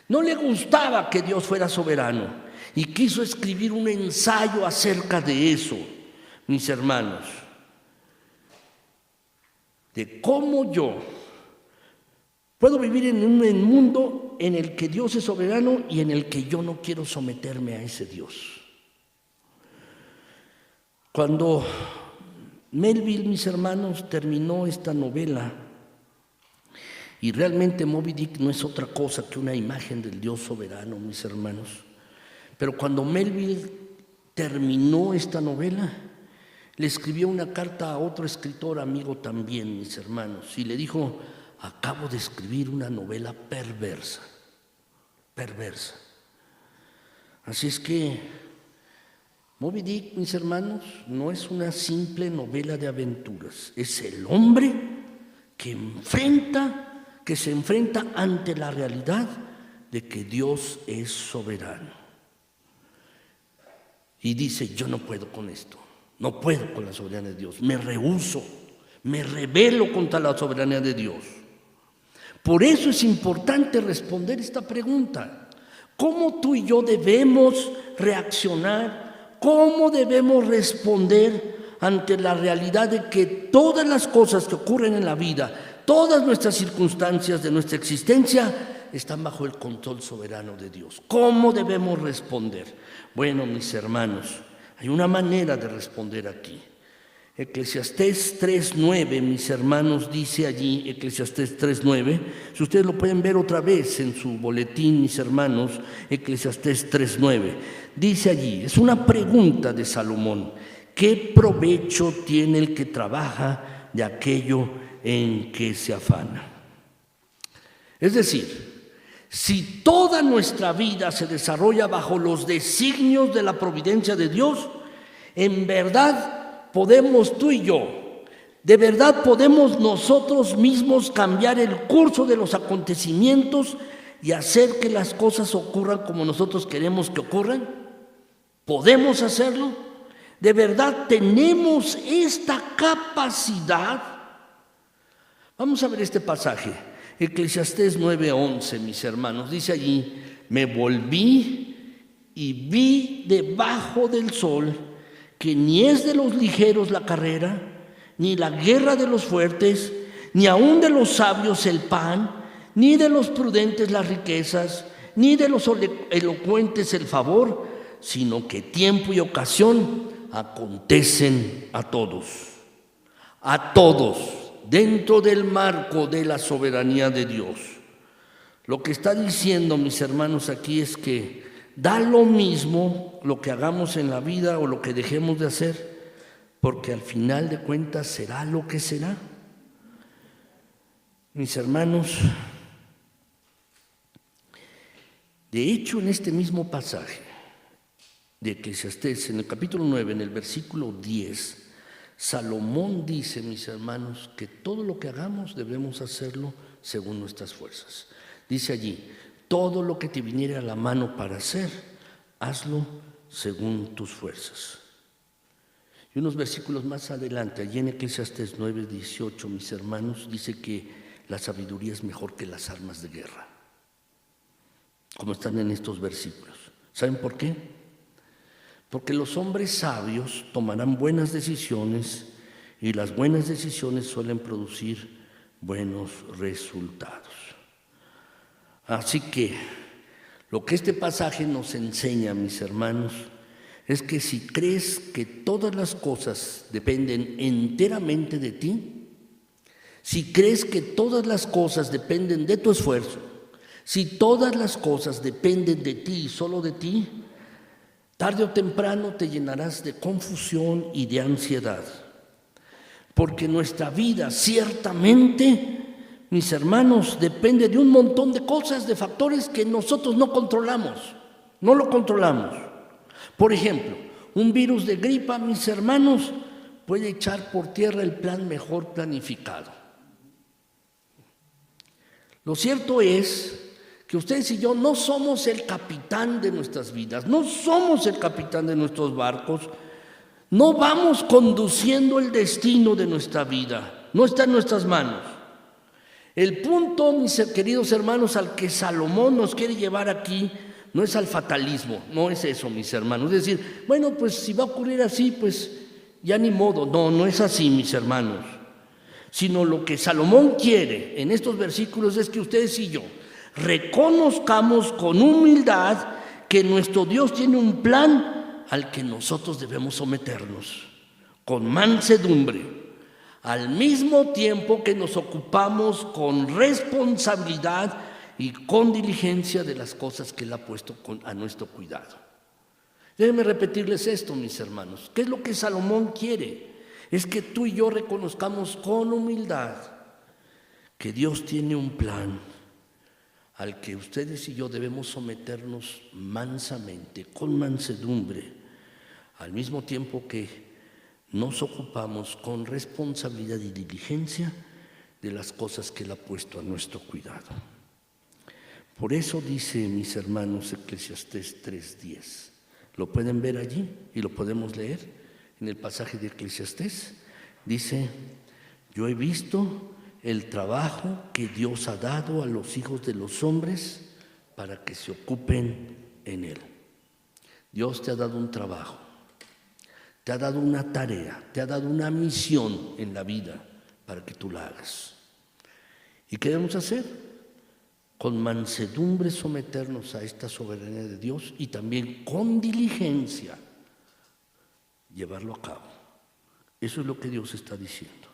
No le gustaba que Dios fuera soberano y quiso escribir un ensayo acerca de eso, mis hermanos, de cómo yo puedo vivir en un mundo en el que Dios es soberano y en el que yo no quiero someterme a ese Dios. Cuando Melville, mis hermanos, terminó esta novela, y realmente Moby Dick no es otra cosa que una imagen del Dios soberano, mis hermanos, pero cuando Melville terminó esta novela, le escribió una carta a otro escritor amigo también, mis hermanos, y le dijo: acabo de escribir una novela perversa. Así es que Moby Dick, mis hermanos, no es una simple novela de aventuras, es el hombre que se enfrenta ante la realidad de que Dios es soberano. Y dice: yo no puedo con esto, no puedo con la soberanía de Dios, me rehúso, me rebelo contra la soberanía de Dios. Por eso es importante responder esta pregunta: ¿cómo tú y yo debemos reaccionar? ¿Cómo debemos responder ante la realidad de que todas las cosas que ocurren en la vida, todas nuestras circunstancias de nuestra existencia están bajo el control soberano de Dios? ¿Cómo debemos responder? Bueno, mis hermanos, hay una manera de responder aquí. Eclesiastés 3:9, mis hermanos, dice allí, Eclesiastés 3:9, si ustedes lo pueden ver otra vez en su boletín, mis hermanos, Eclesiastés 3:9, dice allí, es una pregunta de Salomón: ¿qué provecho tiene el que trabaja de aquello en que se afana? Es decir, si toda nuestra vida se desarrolla bajo los designios de la providencia de Dios, en verdad podemos tú y yo, de verdad podemos nosotros mismos cambiar el curso de los acontecimientos y hacer que las cosas ocurran como nosotros queremos que ocurran. ¿Podemos hacerlo? ¿De verdad tenemos esta capacidad? Vamos a ver este pasaje, Eclesiastés 9:11, mis hermanos. Dice allí: me volví y vi debajo del sol que ni es de los ligeros la carrera, ni la guerra de los fuertes, ni aun de los sabios el pan, ni de los prudentes las riquezas, ni de los elocuentes el favor, sino que tiempo y ocasión acontecen a todos, dentro del marco de la soberanía de Dios. Lo que está diciendo, mis hermanos, aquí es que da lo mismo lo que hagamos en la vida o lo que dejemos de hacer, porque al final de cuentas será lo que será. Mis hermanos, de hecho, en este mismo pasaje de Eclesiastés, en el capítulo 9, en el versículo 10, Salomón dice, mis hermanos, que todo lo que hagamos debemos hacerlo según nuestras fuerzas. Dice allí: todo lo que te viniere a la mano para hacer, hazlo según tus fuerzas. Y unos versículos más adelante, allí en Eclesiastés 9:18, mis hermanos, dice que la sabiduría es mejor que las armas de guerra, como están en estos versículos. ¿Saben por qué? Porque los hombres sabios tomarán buenas decisiones y las buenas decisiones suelen producir buenos resultados. Así que lo que este pasaje nos enseña, mis hermanos, es que si crees que todas las cosas dependen enteramente de ti, si crees que todas las cosas dependen de tu esfuerzo, si todas las cosas dependen de ti y solo de ti, tarde o temprano te llenarás de confusión y de ansiedad. Porque nuestra vida ciertamente, mis hermanos, depende de un montón de cosas, de factores que nosotros no controlamos, no lo controlamos. Por ejemplo, un virus de gripa, mis hermanos, puede echar por tierra el plan mejor planificado. Lo cierto es que ustedes y yo no somos el capitán de nuestras vidas, no somos el capitán de nuestros barcos, No vamos conduciendo el destino de nuestra vida, no está en nuestras manos. El punto, mis queridos hermanos, al que Salomón nos quiere llevar aquí, no es al fatalismo, no es eso, mis hermanos. Es decir, bueno, pues si va a ocurrir así, pues ya ni modo. No, no es así, mis hermanos. Sino lo que Salomón quiere en estos versículos es que ustedes y yo reconozcamos con humildad que nuestro Dios tiene un plan al que nosotros debemos someternos, con mansedumbre, al mismo tiempo que nos ocupamos con responsabilidad y con diligencia de las cosas que Él ha puesto a nuestro cuidado. Déjenme repetirles esto, mis hermanos. ¿Qué es lo que Salomón quiere? Es que tú y yo reconozcamos con humildad que Dios tiene un plan al que ustedes y yo debemos someternos mansamente, con mansedumbre, al mismo tiempo que nos ocupamos con responsabilidad y diligencia de las cosas que Él ha puesto a nuestro cuidado. Por eso dice, mis hermanos, Eclesiastés 3:10. ¿Lo pueden ver allí y lo podemos leer en el pasaje de Eclesiastés? Dice: yo he visto el trabajo que Dios ha dado a los hijos de los hombres para que se ocupen en él. Dios te ha dado un trabajo, te ha dado una tarea, te ha dado una misión en la vida para que tú la hagas. ¿Y qué debemos hacer? Con mansedumbre someternos a esta soberanía de Dios y también con diligencia llevarlo a cabo. Eso es lo que Dios está diciendo.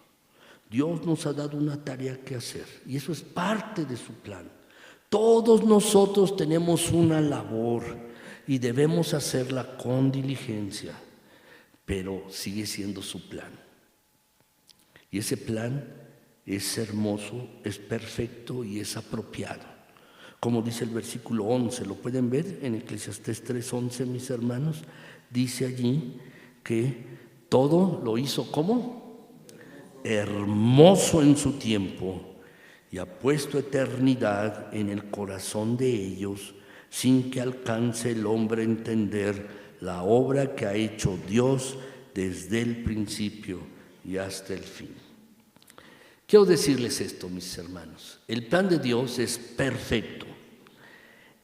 Dios nos ha dado una tarea que hacer y eso es parte de su plan. Todos nosotros tenemos una labor y debemos hacerla con diligencia, pero sigue siendo su plan. Y ese plan es hermoso, es perfecto y es apropiado. Como dice el versículo 11, ¿lo pueden ver en Eclesiastés 3:11, mis hermanos? Dice allí que todo lo hizo ¿cómo? Hermoso en su tiempo, y ha puesto eternidad en el corazón de ellos, sin que alcance el hombre a entender la obra que ha hecho Dios desde el principio y hasta el fin. Quiero decirles esto, mis hermanos. El plan de Dios es perfecto.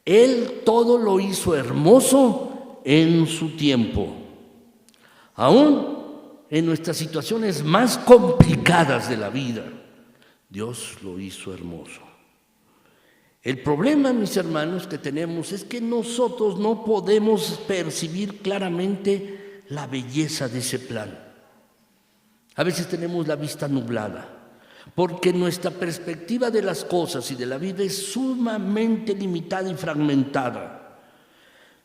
Él todo lo hizo hermoso en su tiempo. Aún en nuestras situaciones más complicadas de la vida, Dios lo hizo hermoso. El problema, mis hermanos, que tenemos es que nosotros no podemos percibir claramente la belleza de ese plan. A veces tenemos la vista nublada, porque nuestra perspectiva de las cosas y de la vida es sumamente limitada y fragmentada.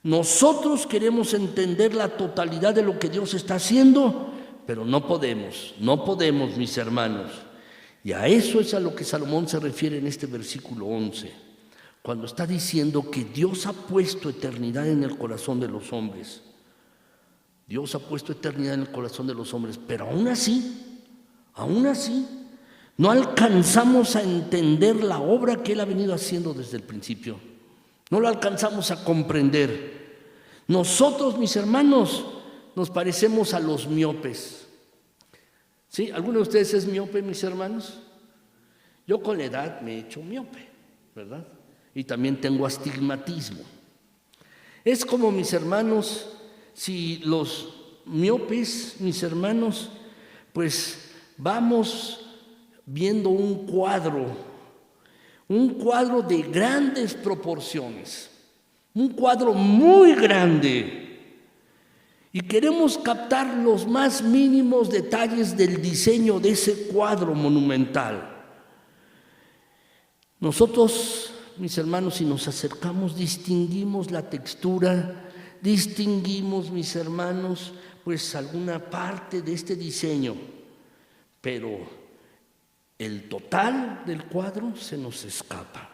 Nosotros queremos entender la totalidad de lo que Dios está haciendo, pero no podemos, mis hermanos. Y a eso es a lo que Salomón se refiere en este versículo 11, cuando está diciendo que Dios ha puesto eternidad en el corazón de los hombres. Dios ha puesto eternidad en el corazón de los hombres, pero aún así, no alcanzamos a entender la obra que Él ha venido haciendo desde el principio. No lo alcanzamos a comprender. Nosotros, mis hermanos, nos parecemos a los miopes. ¿Sí? ¿Alguno de ustedes es miope, mis hermanos? Yo con la edad me he hecho miope, ¿verdad? Y también tengo astigmatismo. Es como, mis hermanos, si los miopes, mis hermanos, pues vamos viendo un cuadro de grandes proporciones, un cuadro muy grande, y queremos captar los más mínimos detalles del diseño de ese cuadro monumental. Nosotros, mis hermanos, si nos acercamos, distinguimos la textura, distinguimos, mis hermanos, pues alguna parte de este diseño, pero el total del cuadro se nos escapa.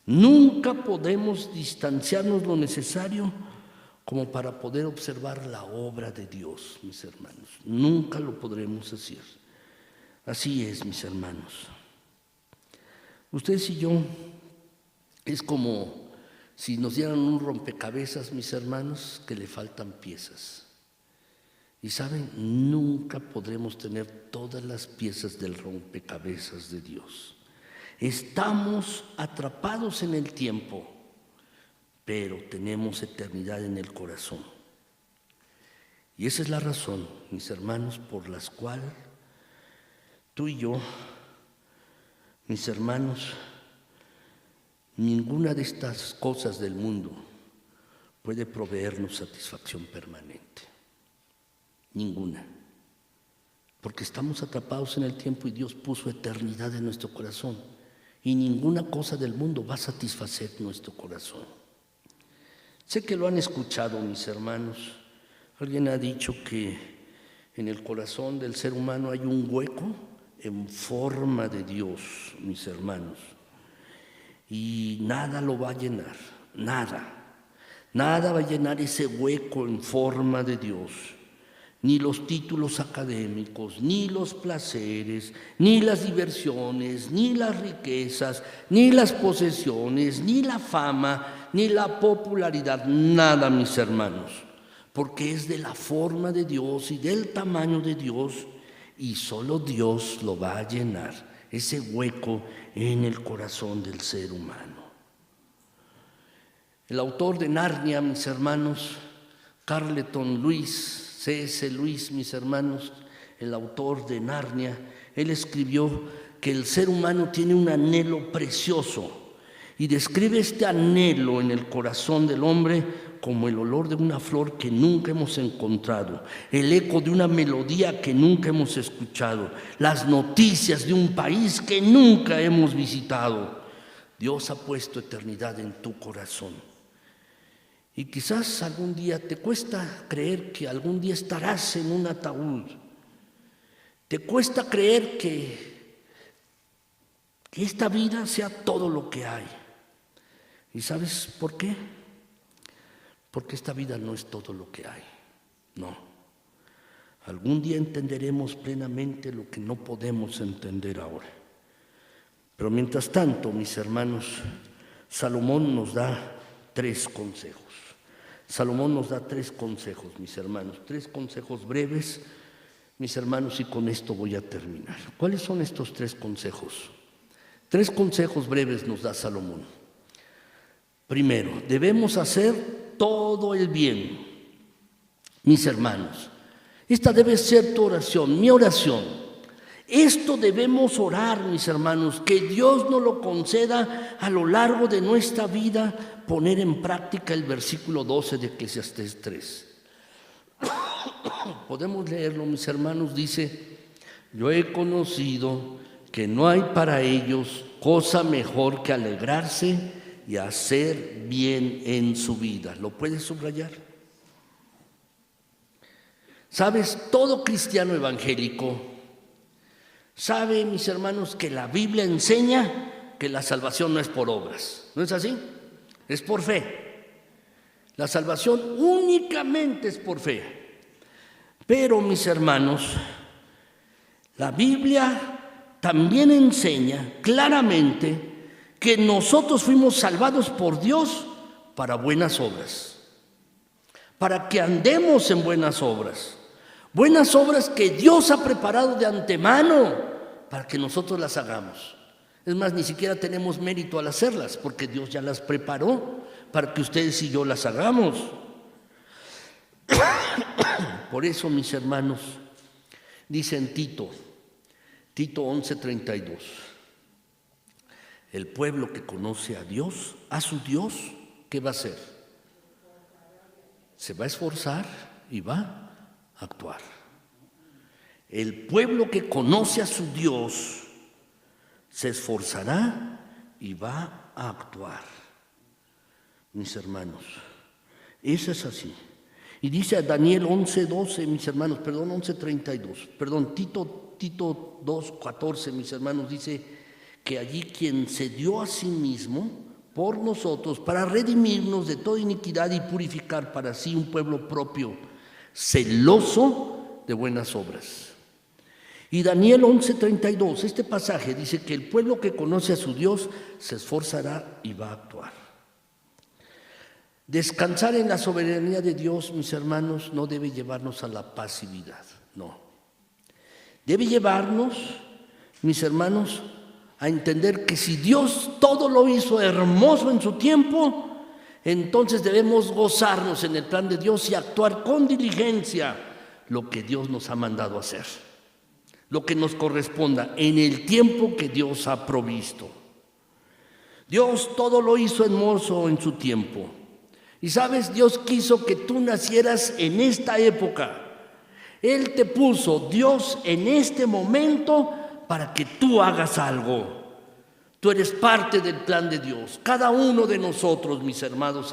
Nunca podemos distanciarnos lo necesario como para poder observar la obra de Dios, mis hermanos. Nunca lo podremos hacer. Así es, mis hermanos. Ustedes y yo es como si nos dieran un rompecabezas, mis hermanos, que le faltan piezas. Y saben, nunca podremos tener todas las piezas del rompecabezas de Dios. Estamos atrapados en el tiempo, pero tenemos eternidad en el corazón. Y esa es la razón, mis hermanos, por las cuales tú y yo, mis hermanos, ninguna de estas cosas del mundo puede proveernos satisfacción permanente. Ninguna. Porque estamos atrapados en el tiempo y Dios puso eternidad en nuestro corazón. Y ninguna cosa del mundo va a satisfacer nuestro corazón. Sé que lo han escuchado, mis hermanos. Alguien ha dicho que en el corazón del ser humano hay un hueco en forma de Dios, mis hermanos. Y nada lo va a llenar, nada. Nada va a llenar ese hueco en forma de Dios. Ni los títulos académicos, ni los placeres, ni las diversiones, ni las riquezas, ni las posesiones, ni la fama, ni la popularidad, nada, mis hermanos, porque es de la forma de Dios y del tamaño de Dios, y solo Dios lo va a llenar, ese hueco en el corazón del ser humano. El autor de Narnia, mis hermanos, Carleton Lewis, C.S. Lewis, mis hermanos, el autor de Narnia, él escribió que el ser humano tiene un anhelo precioso y describe este anhelo en el corazón del hombre como el olor de una flor que nunca hemos encontrado, el eco de una melodía que nunca hemos escuchado, las noticias de un país que nunca hemos visitado. Dios ha puesto eternidad en tu corazón. Y quizás algún día te cuesta creer que algún día estarás en un ataúd. Te cuesta creer que esta vida sea todo lo que hay. ¿Y sabes por qué? Porque esta vida no es todo lo que hay. No. Algún día entenderemos plenamente lo que no podemos entender ahora. Pero mientras tanto, mis hermanos, Salomón nos da 3 consejos. Salomón nos da 3 consejos, mis hermanos, 3 consejos breves, mis hermanos, y con esto voy a terminar. ¿Cuáles son estos 3 consejos? 3 consejos breves nos da Salomón. Primero, debemos hacer todo el bien, mis hermanos. Esta debe ser tu oración, mi oración. Esto debemos orar, mis hermanos, que Dios nos lo conceda a lo largo de nuestra vida, poner en práctica el versículo 12 de Eclesiastés 3. Podemos leerlo, mis hermanos, dice: yo he conocido que no hay para ellos cosa mejor que alegrarse y hacer bien en su vida. ¿Lo puedes subrayar? ¿Sabes? Todo cristiano evangélico sabe, mis hermanos, que la Biblia enseña que la salvación no es por obras. ¿No es así? Es por fe. La salvación únicamente es por fe. Pero, mis hermanos, la Biblia también enseña claramente que nosotros fuimos salvados por Dios para buenas obras, para que andemos en buenas obras que Dios ha preparado de antemano para que nosotros las hagamos. Es más, ni siquiera tenemos mérito al hacerlas, porque Dios ya las preparó para que ustedes y yo las hagamos. Por eso, mis hermanos, dice en Tito 11:32, el pueblo que conoce a Dios, a su Dios, ¿qué va a hacer? Se va a esforzar y va a actuar. El pueblo que conoce a su Dios se esforzará y va a actuar. Mis hermanos, eso es así. Y dice a Daniel 11:12, mis hermanos, 11:32, Tito 2:14, mis hermanos, dice que allí quien se dio a sí mismo por nosotros para redimirnos de toda iniquidad y purificar para sí un pueblo propio, celoso de buenas obras. Y Daniel 11:32, este pasaje dice que el pueblo que conoce a su Dios se esforzará y va a actuar. Descansar en la soberanía de Dios, mis hermanos, no debe llevarnos a la pasividad, no. Debe llevarnos, mis hermanos, a entender que si Dios todo lo hizo hermoso en su tiempo, entonces debemos gozarnos en el plan de Dios y actuar con diligencia lo que Dios nos ha mandado hacer, lo que nos corresponda en el tiempo que Dios ha provisto. Dios todo lo hizo hermoso en su tiempo. Y sabes, Dios quiso que tú nacieras en esta época. Él te puso, Dios, en este momento para que tú hagas algo. Tú eres parte del plan de Dios, cada uno de nosotros, mis hermanos.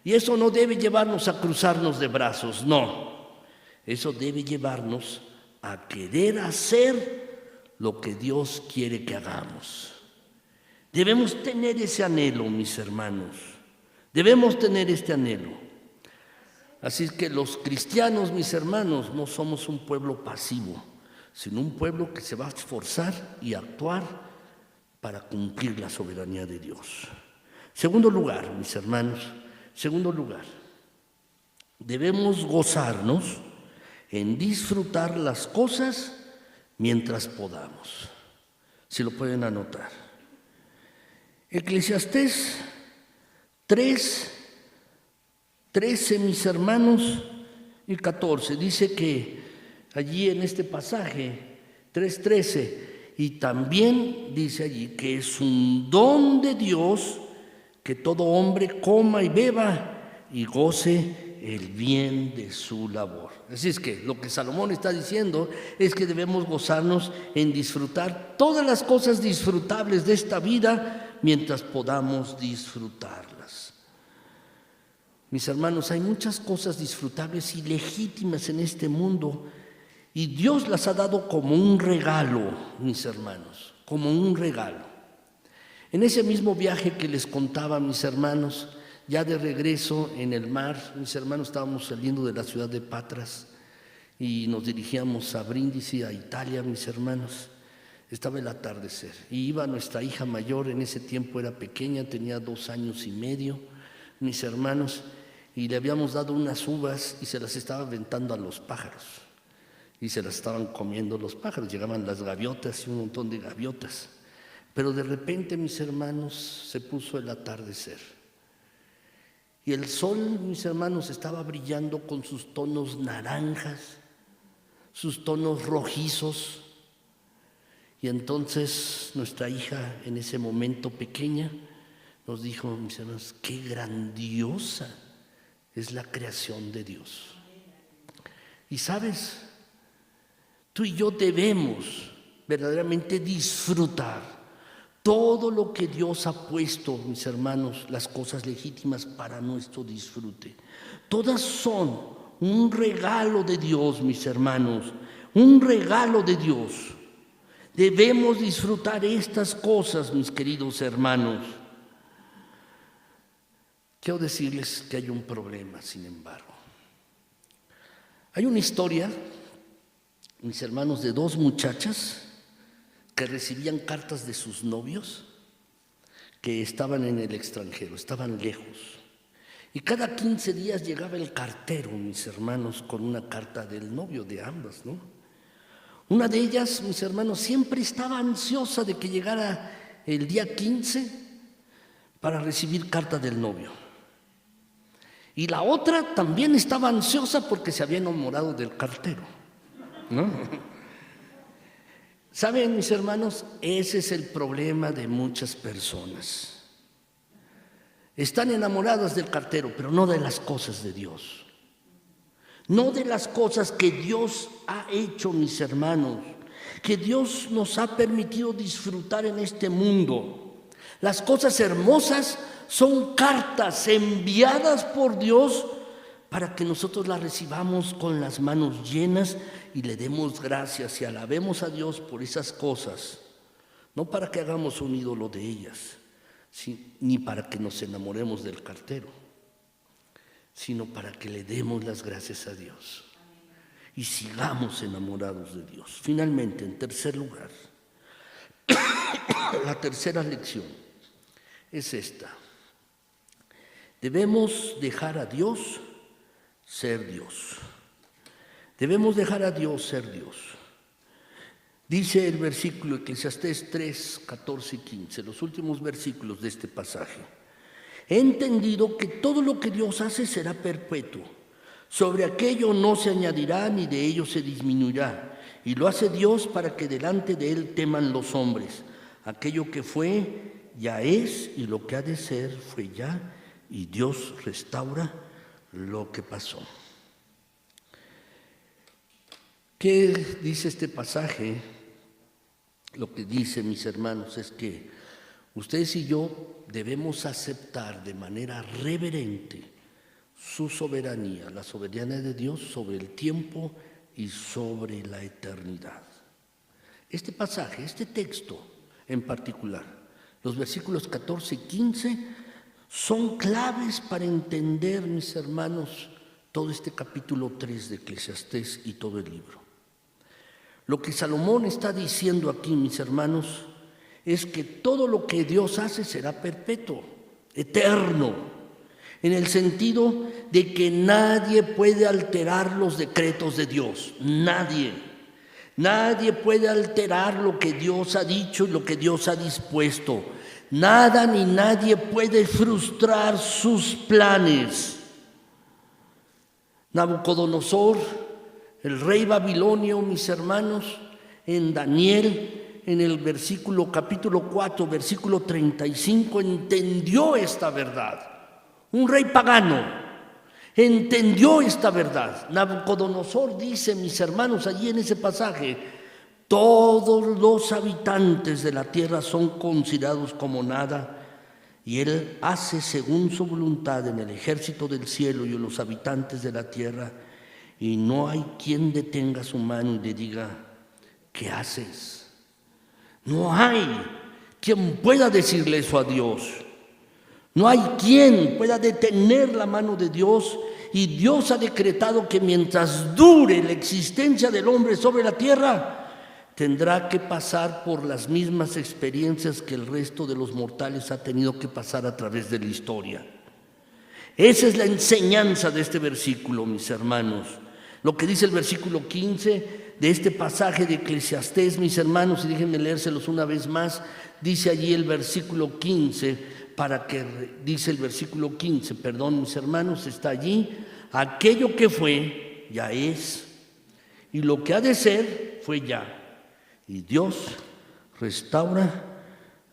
Y eso no debe llevarnos a cruzarnos de brazos, no. Eso debe llevarnos a querer hacer lo que Dios quiere que hagamos. Debemos tener ese anhelo, mis hermanos. Debemos tener este anhelo. Así es que los cristianos, mis hermanos, no somos un pueblo pasivo, sino un pueblo que se va a esforzar y actuar para cumplir la soberanía de Dios. Segundo lugar, mis hermanos, debemos gozarnos en disfrutar las cosas mientras podamos. Si lo pueden anotar. Eclesiastés 13, mis hermanos, y 14, dice que allí en este pasaje, 3:13, y también dice allí que es un don de Dios que todo hombre coma y beba y goce el bien de su labor. Así es que lo que Salomón está diciendo es que debemos gozarnos en disfrutar todas las cosas disfrutables de esta vida mientras podamos disfrutarlas. Mis hermanos, hay muchas cosas disfrutables y legítimas en este mundo y Dios las ha dado como un regalo, mis hermanos, como un regalo. En ese mismo viaje que les contaba, mis hermanos, ya de regreso en el mar, mis hermanos, estábamos saliendo de la ciudad de Patras y nos dirigíamos a Brindisi, a Italia, mis hermanos. Estaba el atardecer y iba nuestra hija mayor, en ese tiempo era pequeña, tenía 2 años y medio, mis hermanos, y le habíamos dado unas uvas y se las estaba aventando a los pájaros y se las estaban comiendo los pájaros. Llegaban las gaviotas y un montón de gaviotas, pero de repente, mis hermanos, se puso el atardecer y el sol, mis hermanos, estaba brillando con sus tonos naranjas, sus tonos rojizos. Y entonces nuestra hija, en ese momento pequeña, nos dijo, mis hermanos, qué grandiosa es la creación de Dios. Y sabes, tú y yo debemos verdaderamente disfrutar todo lo que Dios ha puesto, mis hermanos, las cosas legítimas para nuestro disfrute. Todas son un regalo de Dios, mis hermanos, un regalo de Dios. Debemos disfrutar estas cosas, mis queridos hermanos. Quiero decirles que hay un problema, sin embargo. Hay una historia, mis hermanos, de 2 muchachas que recibían cartas de sus novios que estaban en el extranjero, estaban lejos. Y cada 15 días llegaba el cartero, mis hermanos, con una carta del novio de ambas, ¿no? Una de ellas, mis hermanos, siempre estaba ansiosa de que llegara el día 15 para recibir carta del novio. Y la otra también estaba ansiosa porque se había enamorado del cartero, ¿no? ¿Saben, mis hermanos? Ese es el problema de muchas personas. Están enamoradas del cartero, pero no de las cosas de Dios. No de las cosas que Dios ha hecho, mis hermanos, que Dios nos ha permitido disfrutar en este mundo. Las cosas hermosas son cartas enviadas por Dios para que nosotros las recibamos con las manos llenas y le demos gracias y alabemos a Dios por esas cosas. No para que hagamos un ídolo de ellas, ni para que nos enamoremos del cartero, sino para que le demos las gracias a Dios y sigamos enamorados de Dios. Finalmente, en tercer lugar, la tercera lección es esta. Debemos dejar a Dios ser Dios. Debemos dejar a Dios ser Dios. Dice el versículo Eclesiastés 3, 14 y 15, los últimos versículos de este pasaje. He entendido que todo lo que Dios hace será perpetuo. Sobre aquello no se añadirá ni de ello se disminuirá. Y lo hace Dios para que delante de Él teman los hombres. Aquello que fue, ya es, y lo que ha de ser, fue ya. Y Dios restaura lo que pasó. ¿Qué dice este pasaje? Lo que dice, mis hermanos, es que ustedes y yo debemos aceptar de manera reverente su soberanía, la soberanía de Dios sobre el tiempo y sobre la eternidad. Este pasaje, este texto en particular, los versículos 14 y 15, son claves para entender, mis hermanos, todo este capítulo 3 de Eclesiastés y todo el libro. Lo que Salomón está diciendo aquí, mis hermanos, es que todo lo que Dios hace será perpetuo, eterno, en el sentido de que nadie puede alterar los decretos de Dios, nadie. Nadie puede alterar lo que Dios ha dicho y lo que Dios ha dispuesto. Nada ni nadie puede frustrar sus planes. Nabucodonosor, el rey babilonio, mis hermanos, en Daniel, en el capítulo 4, versículo 35, entendió esta verdad. Un rey pagano entendió esta verdad. Nabucodonosor dice, mis hermanos, allí en ese pasaje, todos los habitantes de la tierra son considerados como nada, y él hace según su voluntad en el ejército del cielo y en los habitantes de la tierra, y no hay quien detenga su mano y le diga, ¿qué haces? No hay quien pueda decirle eso a Dios. No hay quien pueda detener la mano de Dios, y Dios ha decretado que mientras dure la existencia del hombre sobre la tierra, tendrá que pasar por las mismas experiencias que el resto de los mortales ha tenido que pasar a través de la historia. Esa es la enseñanza de este versículo, mis hermanos. Lo que dice el versículo 15 de este pasaje de Eclesiastés, mis hermanos, y déjenme leérselos una vez más, dice allí el versículo 15, dice el versículo 15, mis hermanos, está allí, aquello que fue, ya es, y lo que ha de ser, fue ya. Y Dios restaura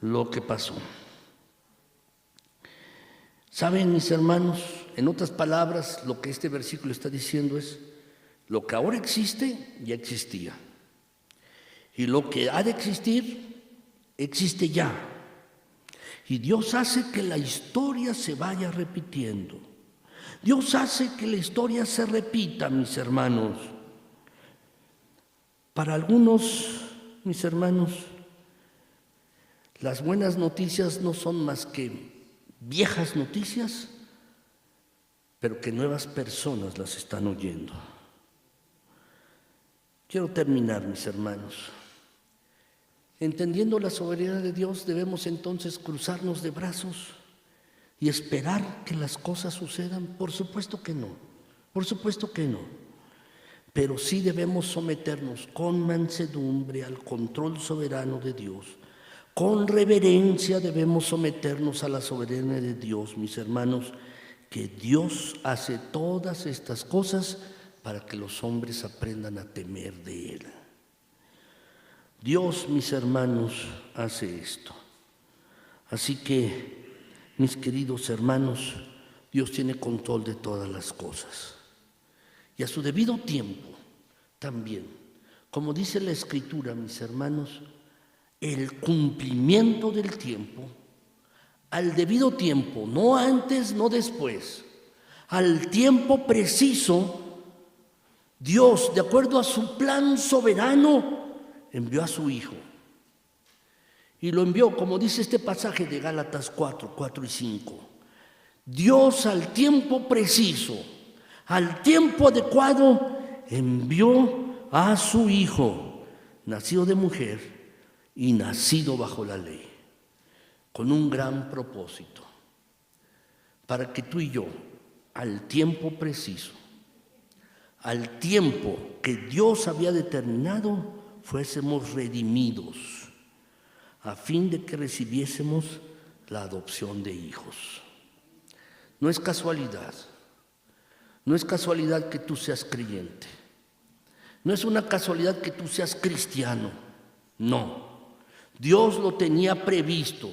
lo que pasó. ¿Saben, mis hermanos? En otras palabras, lo que este versículo está diciendo es, lo que ahora existe, ya existía. Y lo que ha de existir, existe ya. Y Dios hace que la historia se vaya repitiendo. Dios hace que la historia se repita, mis hermanos. Para algunos, mis hermanos, las buenas noticias no son más que viejas noticias, pero que nuevas personas las están oyendo. Quiero terminar, mis hermanos. Entendiendo la soberanía de Dios, debemos entonces cruzarnos de brazos y esperar que las cosas sucedan. Por supuesto que no, por supuesto que no. Pero sí debemos someternos con mansedumbre al control soberano de Dios. Con reverencia debemos someternos a la soberanía de Dios, mis hermanos, que Dios hace todas estas cosas para que los hombres aprendan a temer de Él. Dios, mis hermanos, hace esto. Así que, mis queridos hermanos, Dios tiene control de todas las cosas. Y a su debido tiempo, también, como dice la Escritura, mis hermanos, el cumplimiento del tiempo, al debido tiempo, no antes, no después, al tiempo preciso, Dios, de acuerdo a su plan soberano, envió a su Hijo. Y lo envió, como dice este pasaje de Gálatas 4 y 5. Dios al tiempo preciso, al tiempo adecuado, envió a su Hijo, nacido de mujer y nacido bajo la ley, con un gran propósito, para que tú y yo, al tiempo preciso, al tiempo que Dios había determinado, fuésemos redimidos, a fin de que recibiésemos la adopción de hijos. No es casualidad, no es casualidad que tú seas creyente, no es una casualidad que tú seas cristiano, no. Dios lo tenía previsto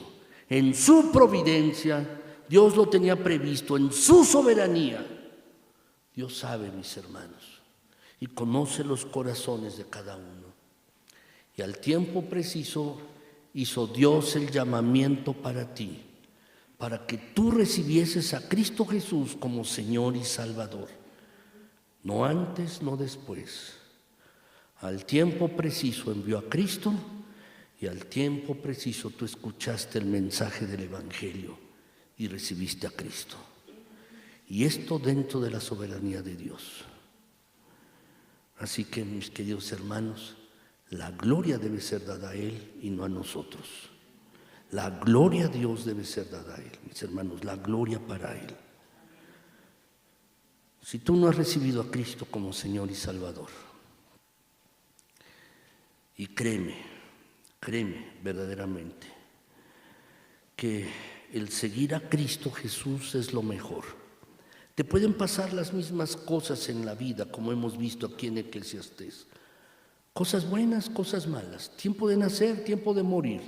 en su providencia, Dios lo tenía previsto en su soberanía. Dios sabe, mis hermanos, y conoce los corazones de cada uno. Y al tiempo preciso hizo Dios el llamamiento para ti, para que tú recibieses a Cristo Jesús como Señor y Salvador. No antes, no después. Al tiempo preciso envió a Cristo y al tiempo preciso tú escuchaste el mensaje del Evangelio y recibiste a Cristo. Y esto dentro de la soberanía de Dios. Así que, mis queridos hermanos, la gloria debe ser dada a Él y no a nosotros. La gloria a Dios debe ser dada a Él, mis hermanos, la gloria para Él. Si tú no has recibido a Cristo como Señor y Salvador, y créeme verdaderamente, que el seguir a Cristo Jesús es lo mejor. Te pueden pasar las mismas cosas en la vida, como hemos visto aquí en Eclesiastés. Cosas buenas, cosas malas, tiempo de nacer, tiempo de morir,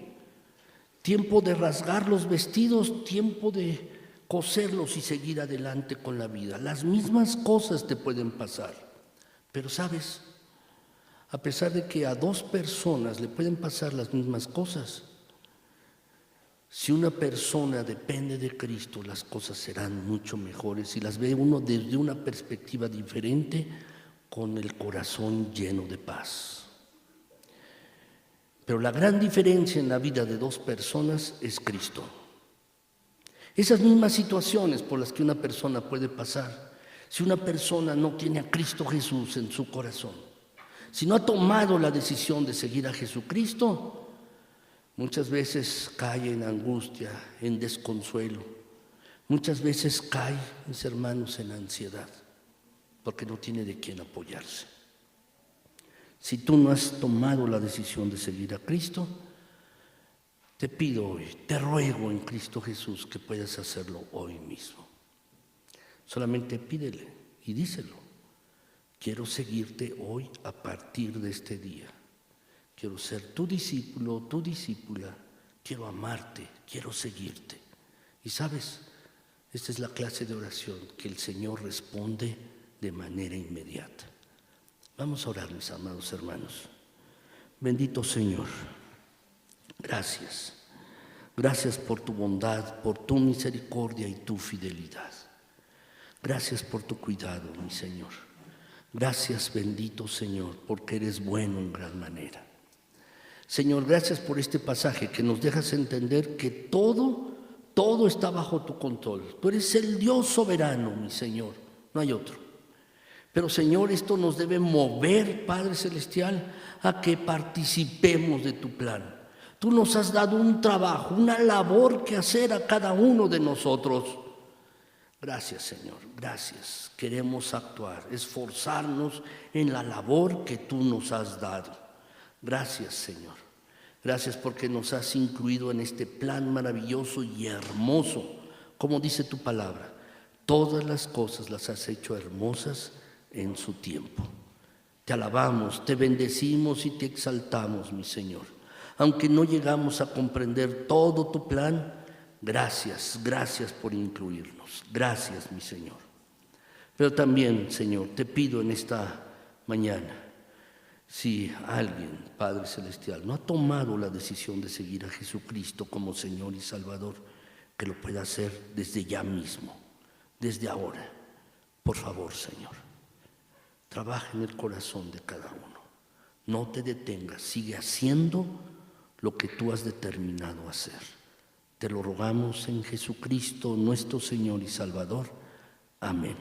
tiempo de rasgar los vestidos, tiempo de coserlos y seguir adelante con la vida. Las mismas cosas te pueden pasar, pero ¿sabes? A pesar de que a dos personas le pueden pasar las mismas cosas, si una persona depende de Cristo, las cosas serán mucho mejores y las ve uno desde una perspectiva diferente, con el corazón lleno de paz. Pero la gran diferencia en la vida de dos personas es Cristo. Esas mismas situaciones por las que una persona puede pasar, si una persona no tiene a Cristo Jesús en su corazón, si no ha tomado la decisión de seguir a Jesucristo, muchas veces cae en angustia, en desconsuelo. Muchas veces cae, mis hermanos, en ansiedad, porque no tiene de quién apoyarse. Si tú no has tomado la decisión de seguir a Cristo, te pido hoy, te ruego en Cristo Jesús que puedas hacerlo hoy mismo. Solamente pídele y díselo. Quiero seguirte hoy a partir de este día. Quiero ser tu discípulo, tu discípula. Quiero amarte, quiero seguirte. Y sabes, esta es la clase de oración que el Señor responde de manera inmediata. Vamos a orar, mis amados hermanos. Bendito Señor, gracias. Gracias por tu bondad, por tu misericordia y tu fidelidad. Gracias por tu cuidado, mi Señor. Gracias, bendito Señor, porque eres bueno en gran manera. Señor, gracias por este pasaje que nos dejas entender que todo está bajo tu control. Tú eres el Dios soberano, mi Señor, no hay otro. Pero, Señor, esto nos debe mover, Padre Celestial, a que participemos de tu plan. Tú nos has dado un trabajo, una labor que hacer a cada uno de nosotros. Gracias, Señor, gracias. Queremos actuar, esforzarnos en la labor que tú nos has dado. Gracias, Señor. Gracias porque nos has incluido en este plan maravilloso y hermoso. Como dice tu palabra, todas las cosas las has hecho hermosas en su tiempo. Te alabamos, te bendecimos y te exaltamos, mi Señor. Aunque no llegamos a comprender todo tu plan, gracias por incluirnos. Gracias, mi Señor. Pero también, Señor, te pido en esta mañana, si alguien, Padre Celestial, no ha tomado la decisión de seguir a Jesucristo como Señor y Salvador, que lo pueda hacer desde ya mismo, desde ahora. Por favor, Señor, trabaja en el corazón de cada uno. No te detengas, sigue haciendo lo que tú has determinado hacer. Te lo rogamos en Jesucristo, nuestro Señor y Salvador. Amén.